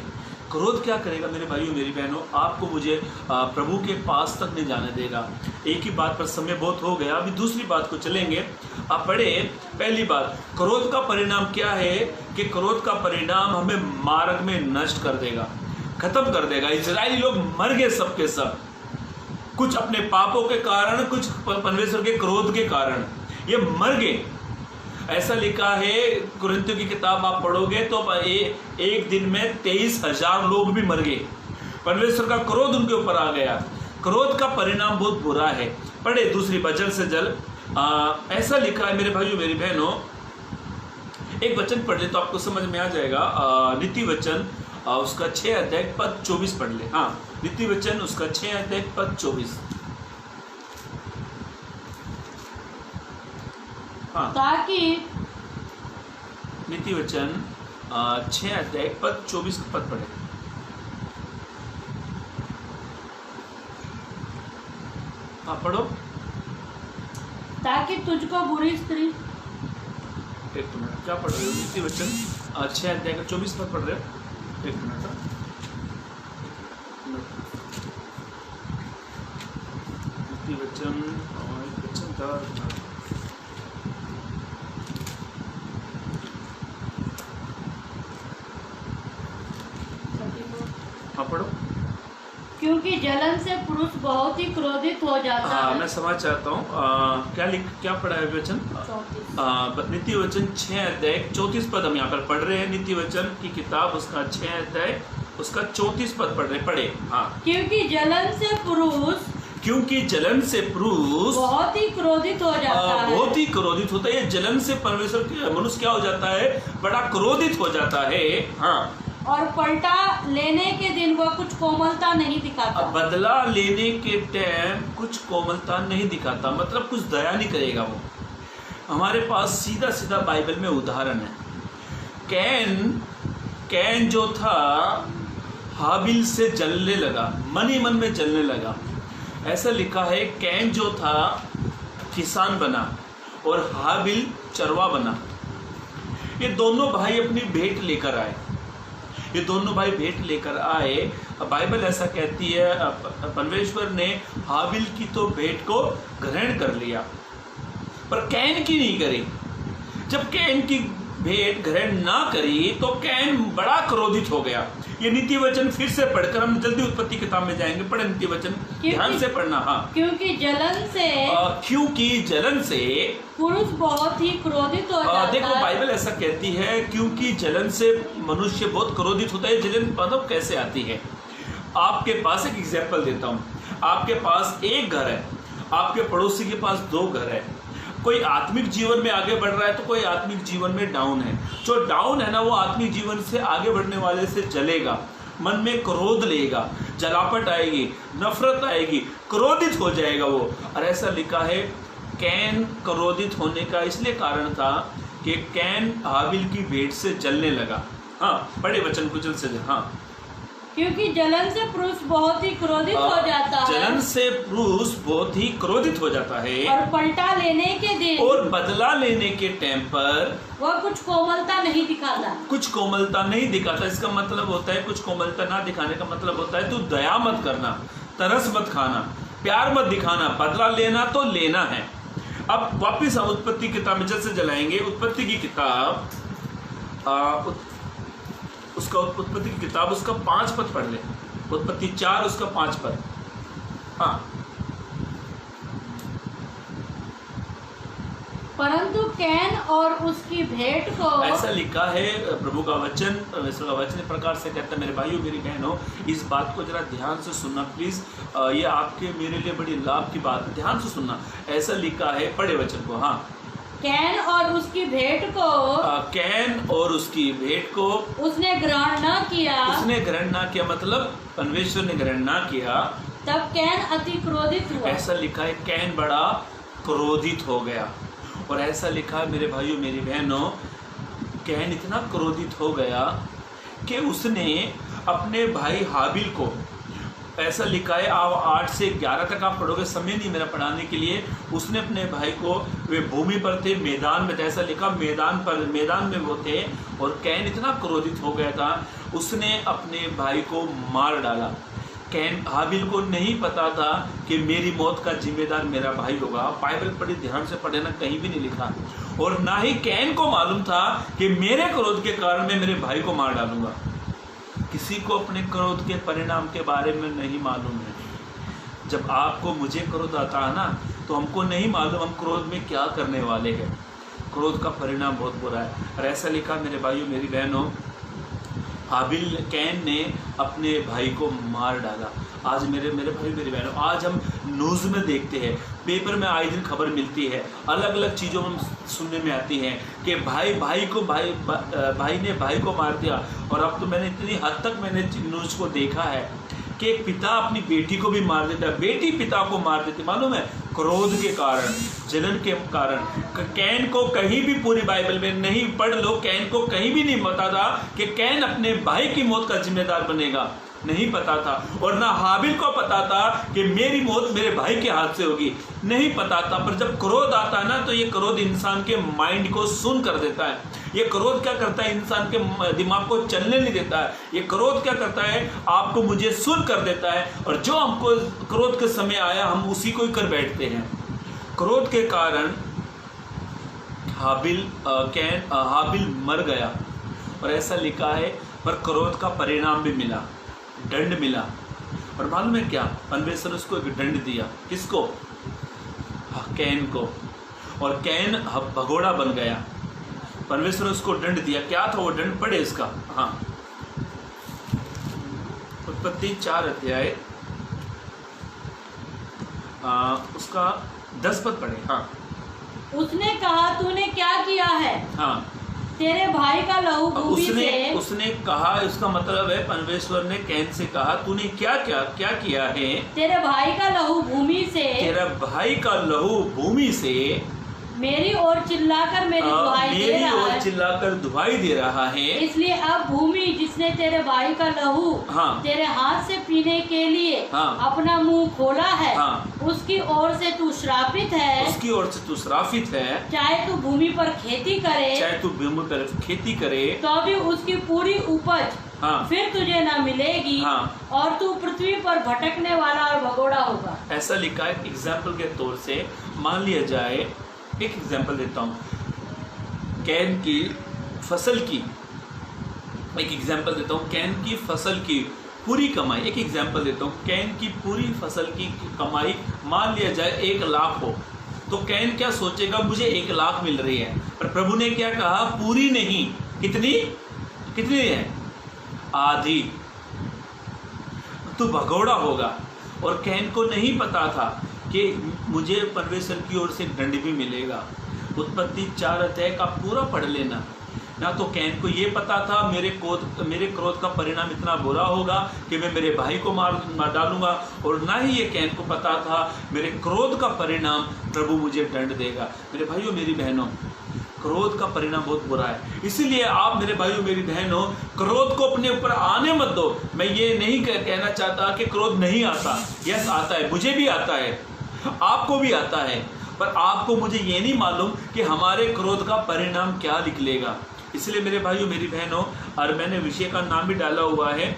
क्रोध क्या करेगा मेरे भाइयों मेरी बहनों, आपको मुझे प्रभु के पास तक नहीं जाने देगा। एक ही बात पर समय बहुत हो गया, अभी दूसरी बात को चलेंगे। आप पढ़े, पहली बात क्रोध का परिणाम क्या है, कि क्रोध का परिणाम हमें मार्ग में नष्ट कर देगा, खत्म कर देगा। इजरायली लोग मर गए सबके सब, कुछ अपने पापों के कारण, कुछ परमेश्वर के क्रोध के कारण ये मर गए। ऐसा लिखा है, कुरिन्थियों की किताब आप पढ़ोगे तो एक दिन में 23,000 लोग भी मर गए, परमेश्वर का क्रोध उनके ऊपर आ गया। क्रोध का परिणाम बहुत बुरा है। पढ़े दूसरी वचन से जल, ऐसा लिखा है मेरे भाइयों मेरी बहनों, एक वचन पढ़ ले तो आपको समझ में आ जाएगा। नीति वचन उसका 6 अध्याय पद 24 पढ़ ले। हाँ, नीति वचन उसका 6 अध्याय पद 24। हाँ, ताकि नीति वचन 6 अध्याय पद 24 पद पढ़े। हाँ पढ़ो। ताकि तुझको बुरी स्त्री, एक मिनट, क्या पढ़ रहे हो? नीति वचन 6 अध्याय का 24 पद पढ़ रहे हो? एक मिनट। नीति वचन, एक वचन था, हाँ पढ़ो। क्योंकि जलन से पुरुष बहुत ही क्रोधित हो जाता हाँ, है। मैं समझ चाहता हूँ क्या पढ़ा है वचन? 34। नीति वचन 6 अध्याय 34 पद हम यहाँ पर पढ़ रहे हैं। नीति वचन की किताब उसका 6 अध्याय उसका 34 पद पढ़े। हाँ, क्योंकि जलन से पुरुष बहुत ही क्रोधित हो जाता है। बहुत ही क्रोधित होता है। ये जलन से परमेश्वर मनुष्य क्या हो जाता है? बड़ा क्रोधित हो जाता है। हाँ, और पलटा लेने के दिन वह कुछ कोमलता नहीं दिखाता। बदला लेने के टाइम कुछ कोमलता नहीं दिखाता, मतलब कुछ दया नहीं करेगा वो। हमारे पास सीधा सीधा बाइबल में उदाहरण है। कैन जो था हाबिल से जलने लगा, मन ही मन में जलने लगा। ऐसा लिखा है, कैन जो था किसान बना और हाबिल चरवा बना। ये दोनों भाई अपनी भेंट लेकर आए। बाइबल ऐसा कहती है, परमेश्वर ने हाबिल की तो भेंट को ग्रहण कर लिया पर कैन की नहीं करी। जब कैन की भेंट ग्रहण ना करी तो कैन बड़ा क्रोधित हो गया। ये नीति वचन फिर से पढ़कर हम जल्दी उत्पत्ति किताब में जाएंगे। पढ़े नीति वचन, ध्यान से पढ़ना। हाँ, क्योंकि जलन से पुरुष बहुत ही क्रोधित हो जाता है। देखो, बाइबल ऐसा कहती है, क्योंकि जलन से मनुष्य बहुत क्रोधित होता है। जलन मतलब कैसे आती है? आपके पास एक एग्जाम्पल देता हूँ। आपके पास एक घर है, आपके पड़ोसी के पास 2 घर है। कोई आत्मिक जीवन में आगे बढ़ रहा है तो कोई आत्मिक जीवन में डाउन है। जो डाउन है ना, वो आत्मिक जीवन से आगे बढ़ने वाले से जलेगा, मन में क्रोध लेगा, जलापट आएगी, नफरत आएगी, क्रोधित हो जाएगा वो। और ऐसा लिखा है, कैन क्रोधित होने का इसलिए कारण था कि कैन हाबिल की भेंट से जलने लगा। हाँ, बड़े वचन कुचल से। हाँ, क्योंकि जलन से पुरुष बहुत ही क्रोधित हो जाता है। जलन से पुरुष बहुत ही क्रोधित हो जाता है और पलटा लेने के दिन और बदला लेने के टाइम पर वह कुछ कोमलता नहीं दिखाता। इसका मतलब होता है, कुछ कोमलता ना दिखाने का मतलब होता है, तू दया मत करना, तरस मत खाना, प्यार मत दिखाना, बदला लेना तो लेना है। अब वापिस हम उत्पत्ति किताब में जैसे जलाएंगे। उत्पत्ति की किताब उत्पत्ति की किताब उसका 5 पद पढ़ ले। उत्पत्ति 4 उसका 5 पद। हाँ, परंतु कैन और उसकी भेंट को, ऐसा लिखा है प्रभु का वचन, परमेश्वर का वचन इस प्रकार से कहता है। मेरे भाइयों मेरी बहनों, इस बात को जरा ध्यान से सुनना प्लीज। ये आपके मेरे लिए बड़ी लाभ की बात है, ध्यान से सुनना। ऐसा लिखा है, पढ़े वचन को। हाँ, कैन और उसकी भेंट को उसने ग्रहण न किया, मतलब परमेश्वर ने ग्रहण ना किया। तब कैन अति क्रोधित हुआ। ऐसा लिखा है, कैन बड़ा क्रोधित हो गया। और ऐसा लिखा है मेरे भाइयों मेरी बहनों, कैन इतना क्रोधित हो गया कि उसने अपने भाई हाबिल को, ऐसा लिखा है, आप 8 से 11 तक आप पढ़ोगे, समय नहीं मेरा पढ़ाने के लिए। उसने अपने भाई को, वे भूमि पर थे, मैदान में, ऐसा लिखा मैदान में वो थे। और कैन इतना क्रोधित हो गया था, उसने अपने भाई को मार डाला। कैन हाबिल को नहीं पता था कि मेरी मौत का जिम्मेदार मेरा भाई होगा। बाइबल बड़ी ध्यान से पढ़े ना, कहीं भी नहीं लिखा। और ना ही कैन को मालूम था कि मेरे क्रोध के कारण मैं मेरे भाई को मार डालूंगा। किसी को अपने क्रोध के परिणाम के बारे में नहीं मालूम है। जब आपको मुझे क्रोध आता है ना, तो हमको नहीं मालूम हम क्रोध में क्या करने वाले हैं। क्रोध का परिणाम बहुत बुरा है। और ऐसा लिखा मेरे भाइयों मेरी बहनों, हाबिल कैन ने अपने भाई को मार डाला। आज मेरे भाई मेरी बहनों, आज हम न्यूज़ में देखते हैं, पेपर में आए दिन खबर मिलती है, अलग अलग चीज़ों में सुनने में आती हैं कि भाई ने भाई को मार दिया। और अब तो मैंने इतनी हद तक न्यूज़ को देखा है कि एक पिता अपनी बेटी को भी मार देता है, बेटी पिता को मार देती, मालूम है, क्रोध के कारण, जलन के कारण। कैन को कहीं भी पूरी बाइबल में नहीं, पढ़ लो, कैन को कहीं भी नहीं पता था कि कैन अपने भाई की मौत का जिम्मेदार बनेगा, नहीं पता था। और ना हाबिल को पता था कि मेरी मौत मेरे भाई के हाथ से होगी, नहीं पता था। पर जब क्रोध आता है ना, तो ये क्रोध इंसान के माइंड को सुन कर देता है। ये क्रोध क्या करता है, इंसान के दिमाग को चलने नहीं देता है। ये क्रोध क्या करता है, आपको मुझे सुन कर देता है। और जो हमको क्रोध के समय आया, हम उसी को ही कर बैठते हैं। क्रोध के कारण हाबिल मर गया। और ऐसा लिखा है, पर क्रोध का परिणाम भी मिला, दंड मिला। और मालूम है क्या, परमेश्वर ने उसको एक दंड दिया। किसको? कैन को। और कैन भगोड़ा बन गया। परमेश्वर ने उसको दंड दिया। क्या था वो दंड? पढ़े इसका। हाँ, उत्पत्ति 4 अध्याय उसका 10 पद पढ़े। हाँ, उसने कहा तूने क्या किया है? हाँ, तेरे भाई का लहू भूमि से। उसने कहा, इसका मतलब है परमेश्वर ने कैन से कहा तूने क्या किया है? तेरे भाई का लहू भूमि से। तेरा भाई का लहू भूमि से मेरी ओर चिल्लाकर मेरी दुहाई दे रहा है। इसलिए अब भूमि जिसने तेरे भाई का लहू तेरे हाथ से पीने के लिए अपना मुंह खोला है, उसकी ओर से तू श्रापित है। चाहे तू भूमि पर खेती करे, तो भी उसकी पूरी उपज फिर तुझे न मिलेगी, और तू पृथ्वी पर भटकने वाला और भगोड़ा होगा। ऐसा लिखा है। एग्जाम्पल के तौर से मान लिया जाए, एक एग्जाम्पल देता हूँ, कैन की फसल की, एक एग्जाम्पल देता हूँ, कैन की फसल की पूरी कमाई, एक एग्जाम्पल देता हूँ, कैन की पूरी फसल की कमाई मान लिया जाए 1 लाख हो, तो कैन क्या सोचेगा? मुझे 1 लाख मिल रही है। पर प्रभु ने क्या कहा? पूरी नहीं। कितनी है? आधी। तो भगोड़ा होगा। और कैन को नहीं पता था कि मुझे परमेश्वर की ओर से दंड भी मिलेगा। उत्पत्ति 4 अध्याय का पूरा पढ़ लेना। ना तो कैन को ये पता था मेरे क्रोध का परिणाम इतना बुरा होगा कि मैं मेरे भाई को मार डालूंगा, और ना ही ये कैन को पता था मेरे क्रोध का परिणाम प्रभु मुझे दंड देगा। मेरे भाइयों मेरी बहनों, क्रोध का परिणाम बहुत बुरा है। इसीलिए आप मेरे भाइयों मेरी बहनों, क्रोध को अपने ऊपर आने मत दो। मैं ये नहीं कहना चाहता कि क्रोध नहीं आता। यस, आता है, मुझे भी आता है, आपको भी आता है, पर आपको मुझे ये नहीं मालूम कि हमारे क्रोध का परिणाम क्या निकलेगा। इसलिए मेरे भाइयों मेरी बहनों, और मैंने विषय का नाम भी डाला हुआ है,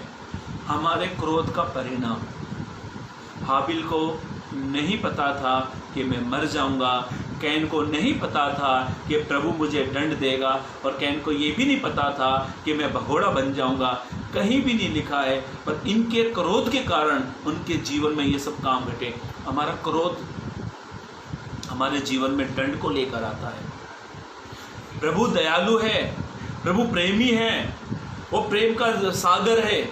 हमारे क्रोध का परिणाम। हाबिल को नहीं पता था कि मैं मर जाऊंगा, कैन को नहीं पता था कि प्रभु मुझे दंड देगा, और कैन को ये भी नहीं पता था कि मैं भगोड़ा बन जाऊंगा। कहीं भी नहीं लिखा है, पर इनके क्रोध के कारण उनके जीवन में ये सब काम घटे। हमारा क्रोध हमारे जीवन में दंड को लेकर आता है। प्रभु दयालु है, प्रभु प्रेमी है, वो प्रेम का सागर है,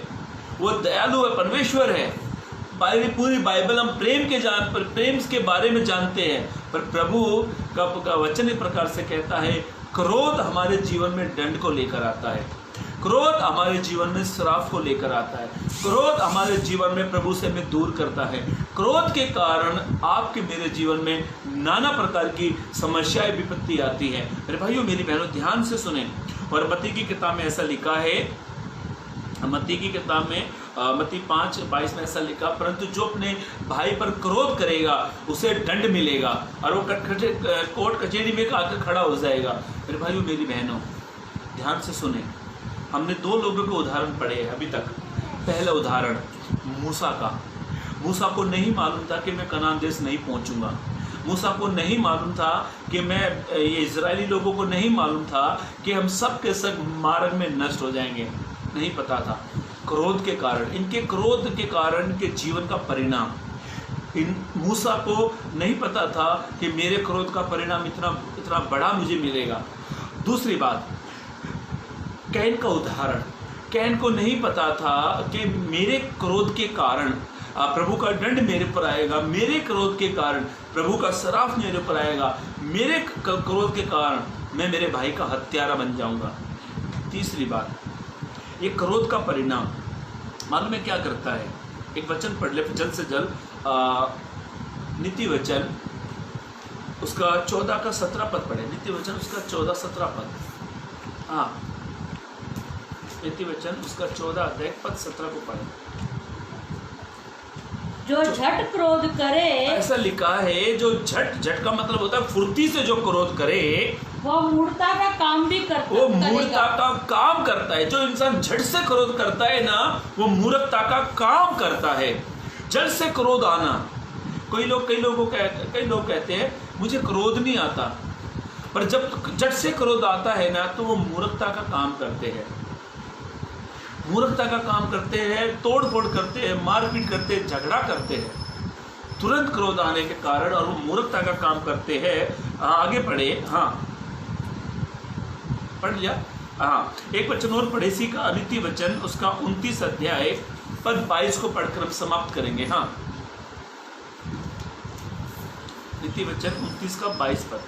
वो दयालु है, परमेश्वर है। पूरी बाइबल हम प्रेम के बारे में जानते हैं, पर प्रभु का वचन इस प्रकार से कहता है, क्रोध हमारे जीवन में दंड को लेकर आता है, क्रोध हमारे जीवन में श्राप को लेकर आता है, क्रोध हमारे जीवन में प्रभु से हमें दूर करता है। क्रोध के कारण आपके मेरे जीवन में नाना प्रकार की समस्याएं विपत्ति आती है। मेरे भाइयों मेरी बहनों, ध्यान से सुने। और मत्ती की किताब में ऐसा लिखा है, मत्ती की किताब में मत्ती 5:22 में ऐसा लिखा, परंतु जो अपने भाई पर क्रोध करेगा उसे दंड मिलेगा, और वो कोर्ट कचहरी में आकर खड़ा हो जाएगा। मेरे भाइयों मेरी बहनों, ध्यान से सुने। हमने 2 लोगों के उदाहरण पढ़े हैं अभी तक। पहला उदाहरण मूसा का। मूसा को नहीं मालूम था कि मैं कनान देश नहीं पहुंचूंगा। मूसा को नहीं मालूम था कि ये इजरायली लोगों को नहीं मालूम था कि हम सब के सब मार्ग में नष्ट हो जाएंगे। नहीं पता था। क्रोध के कारण, इनके क्रोध के कारण के जीवन का परिणाम, इन मूसा को नहीं पता था कि मेरे क्रोध का परिणाम इतना बड़ा मुझे मिलेगा। दूसरी बात, कैन का उदाहरण। कैन को नहीं पता था कि मेरे क्रोध के कारण प्रभु का दंड मेरे पर आएगा, मेरे क्रोध के कारण प्रभु का श्राप मेरे पर आएगा, मेरे क्रोध के कारण मैं मेरे भाई का हत्यारा बन जाऊंगा। तीसरी बात, ये क्रोध का परिणाम मालूम है क्या करता है? एक वचन पढ़ ले जल्द से जल्द, नीति वचन उसका 14 का 17 पद पढ़े। नीति वचन उसका 14-17 पद। हाँ, नीति वचन उसका 14 अध्याय पद 17 को पढ़े। जो झट क्रोध करे, ऐसा लिखा है, जो झट का मतलब होता है फुर्ती से जो क्रोध करे, वो मूर्खता का काम भी करता है। वो मूर्खता का काम करता है। जो इंसान झट से क्रोध करता है ना, वो मूर्खता का काम करता है। झट से क्रोध आना। कई लोग कहते हैं मुझे क्रोध नहीं आता, पर जब झट से क्रोध आता है ना, तो वो मूर्खता का काम करते हैं। मूर्खता का काम करते हैं, तोड़ फोड़ करते हैं, मारपीट करते हैं, झगड़ा करते हैं तुरंत क्रोध आने के कारण, और वो मूर्खता का काम करते हैं। आगे पढ़े, हाँ पढ़ लिया, हाँ एक वचन और पढ़े, इसी का नीति वचन उसका 29 अध्याय पद 22 को पढ़कर हम समाप्त करेंगे। हाँ नीति वचन 29 का 22 पद।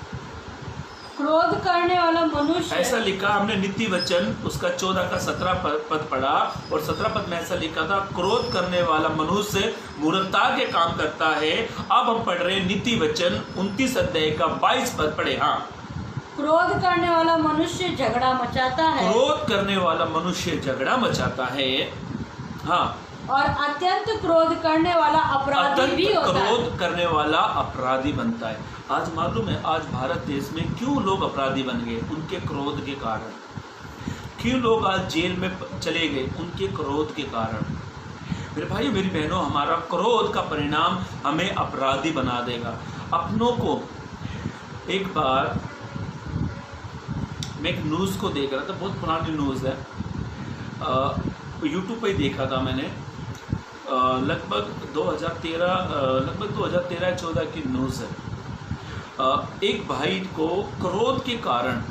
क्रोध करने वाला मनुष्य, ऐसा लिखा हमने नीति वचन उसका 14 का 17 पद पढ़ा, और 17 पद में ऐसा लिखा था, क्रोध करने वाला मनुष्य मूर्खता के काम करता है। अब हम पढ़ रहे हैं नीति वचन 29 अध्याय का 22 पद पढ़े। हाँ क्रोध करने वाला मनुष्य झगड़ा मचाता है, क्रोध करने वाला मनुष्य झगड़ा मचाता है। हाँ और अत्यंत क्रोध करने वाला अपराधी भी होता है। क्रोध करने वाला अपराधी बनता है। आज मालूम है, आज भारत देश में क्यों लोग अपराधी बन गए? उनके क्रोध के कारण। क्यों लोग आज जेल में चले गए? उनके क्रोध के कारण। मेरे भाइयों मेरी बहनों, हमारा क्रोध का परिणाम हमें अपराधी बना देगा। अपनों को, एक बार मैं एक न्यूज़ को देख रहा था, बहुत पुरानी न्यूज़ है, यूट्यूब पे ही देखा था मैंने, लगभग 2013-14 की न्यूज़ है। एक भाई को क्रोध के कारण,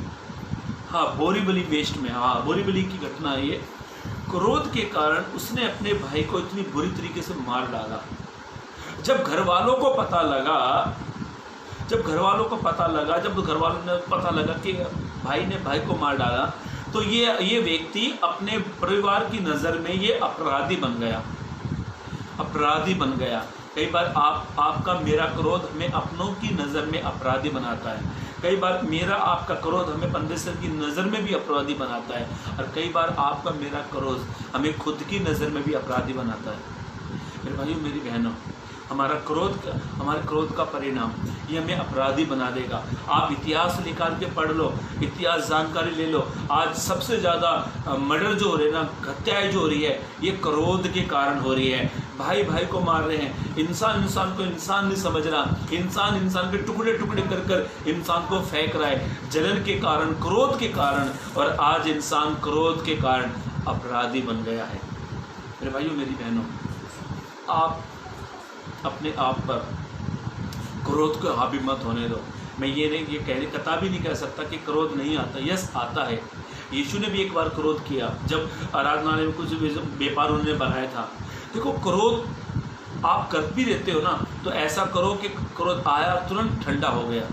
हाँ बोरीवली वेस्ट में, हाँ बोरीवली की घटना है ये, क्रोध के कारण उसने अपने भाई को इतनी बुरी तरीके से मार डाला। जब घर वालों को पता लगा, जब घर वालों ने पता लगा कि भाई ने भाई को मार डाला, तो ये व्यक्ति अपने परिवार की नज़र में ये अपराधी बन गया। कई बार आपका मेरा क्रोध हमें अपनों की नज़र में अपराधी बनाता है। कई बार मेरा आपका क्रोध हमें परमेश्वर की नज़र में भी अपराधी बनाता है, और कई बार आपका मेरा क्रोध हमें खुद की नज़र में भी अपराधी बनाता है। मेरे भाइयों मेरी बहनों, हमारे क्रोध का परिणाम ये हमें अपराधी बना देगा। आप इतिहास निकाल के पढ़ लो, इतिहास जानकारी ले लो। आज सबसे ज़्यादा मर्डर जो हो रहे हैं ना, हत्याएं जो हो रही है, ये क्रोध के कारण हो रही है। भाई भाई को मार रहे हैं, इंसान को इंसान नहीं समझ रहा, इंसान के टुकड़े टुकड़े कर इंसान को फेंक रहा है, जलन के कारण, क्रोध के कारण। और आज इंसान क्रोध के कारण अपराधी बन गया है। मेरे भाइयों मेरी बहनों, आप अपने आप पर क्रोध को हावी मत होने दो। मैं ये कथा भी नहीं कह सकता कि क्रोध नहीं आता, यस आता है। यीशु ने भी एक बार क्रोध किया, जब आराधनालय में कुछ व्यापार उन्होंने बनाया था। देखो, क्रोध आप कर भी देते हो ना, तो ऐसा करो कि क्रोध आया तुरंत ठंडा हो गया।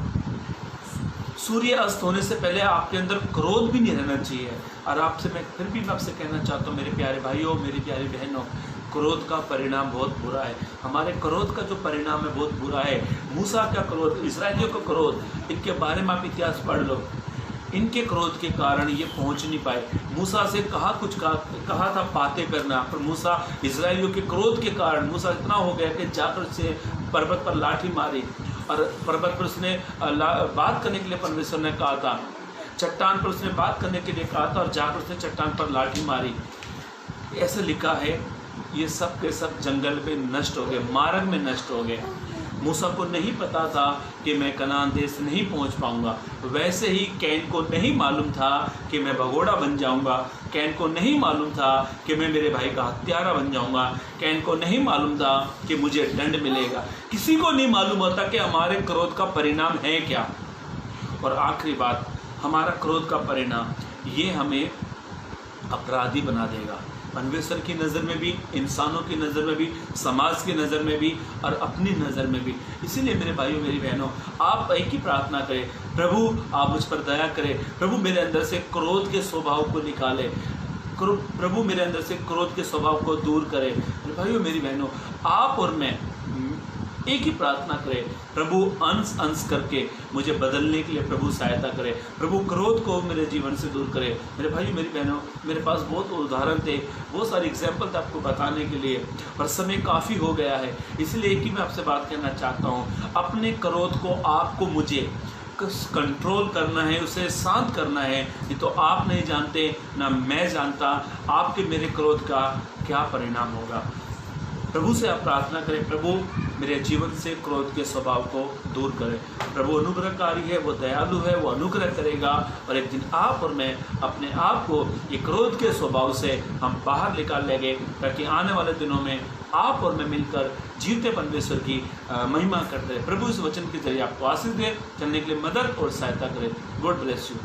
सूर्य अस्त होने से पहले आपके अंदर क्रोध भी नहीं रहना चाहिए। और मैं फिर भी आपसे कहना चाहता हूँ, मेरे प्यारे भाइयों, मेरी प्यारी बहनों, क्रोध का परिणाम बहुत बुरा है। हमारे क्रोध का जो परिणाम है बहुत बुरा है। मूसा का क्रोध, इस्राएलियों का क्रोध, इनके बारे में आप इतिहास पढ़ लो। इनके क्रोध के कारण ये पहुंच नहीं पाए। मूसा से कहा था बातें करना, पर मूसा, इस्राएलियों के क्रोध के कारण मूसा इतना हो गया कि जाकर से पर्वत पर लाठी मारी, और पर्वत पर उसने बात करने के लिए परमेश्वर ने कहा था, चट्टान पर उसने बात करने के लिए कहा था, और जाकर उसने चट्टान पर लाठी मारी। ऐसे लिखा है, ये सब के सब जंगल में नष्ट हो गए, मार्ग में नष्ट हो गए। मूसा को नहीं पता था कि मैं कनान देश नहीं पहुंच पाऊंगा। वैसे ही कैन को नहीं मालूम था कि मैं भगोड़ा बन जाऊंगा। कैन को नहीं मालूम था कि मैं मेरे भाई का हत्यारा बन जाऊंगा। कैन को नहीं मालूम था कि मुझे दंड मिलेगा। किसी को नहीं मालूम होता कि हमारे क्रोध का परिणाम है क्या। और आखिरी बात, हमारा क्रोध का परिणाम ये हमें अपराधी बना देगा, परमेश्वर की नज़र में भी, इंसानों की नज़र में भी, समाज की नज़र में भी, और अपनी नज़र में भी। इसीलिए मेरे भाइयों मेरी बहनों, आप एक ही प्रार्थना करें, प्रभु आप मुझ पर दया करें, प्रभु मेरे अंदर से क्रोध के स्वभाव को निकालें, प्रभु मेरे अंदर से क्रोध के स्वभाव को दूर करें। मेरे भाइयों मेरी बहनों, आप और मैं एक ही प्रार्थना करें, प्रभु अंश अंश करके मुझे बदलने के लिए प्रभु सहायता करे, प्रभु क्रोध को मेरे जीवन से दूर करे। मेरे भाई मेरी बहनों, मेरे पास बहुत उदाहरण थे, बहुत सारे एग्जाम्पल थे आपको बताने के लिए, पर समय काफ़ी हो गया है। इसलिए एक ही मैं आपसे बात करना चाहता हूँ, अपने क्रोध को आपको मुझे कंट्रोल करना है, उसे शांत करना है। ये तो आप नहीं जानते, ना मैं जानता आपके मेरे क्रोध का क्या परिणाम होगा। प्रभु से आप प्रार्थना करें, प्रभु मेरे जीवन से क्रोध के स्वभाव को दूर करे। प्रभु अनुग्रहकारी है, वो दयालु है, वो अनुग्रह करेगा और एक दिन आप और मैं अपने आप को ये क्रोध के स्वभाव से हम बाहर निकाल लेंगे, ताकि आने वाले दिनों में आप और मैं मिलकर जीवते परमेश्वर की महिमा करते हैं। प्रभु इस वचन के जरिए आपको आशीष दे, चलने के लिए मदद और सहायता करें। God bless you.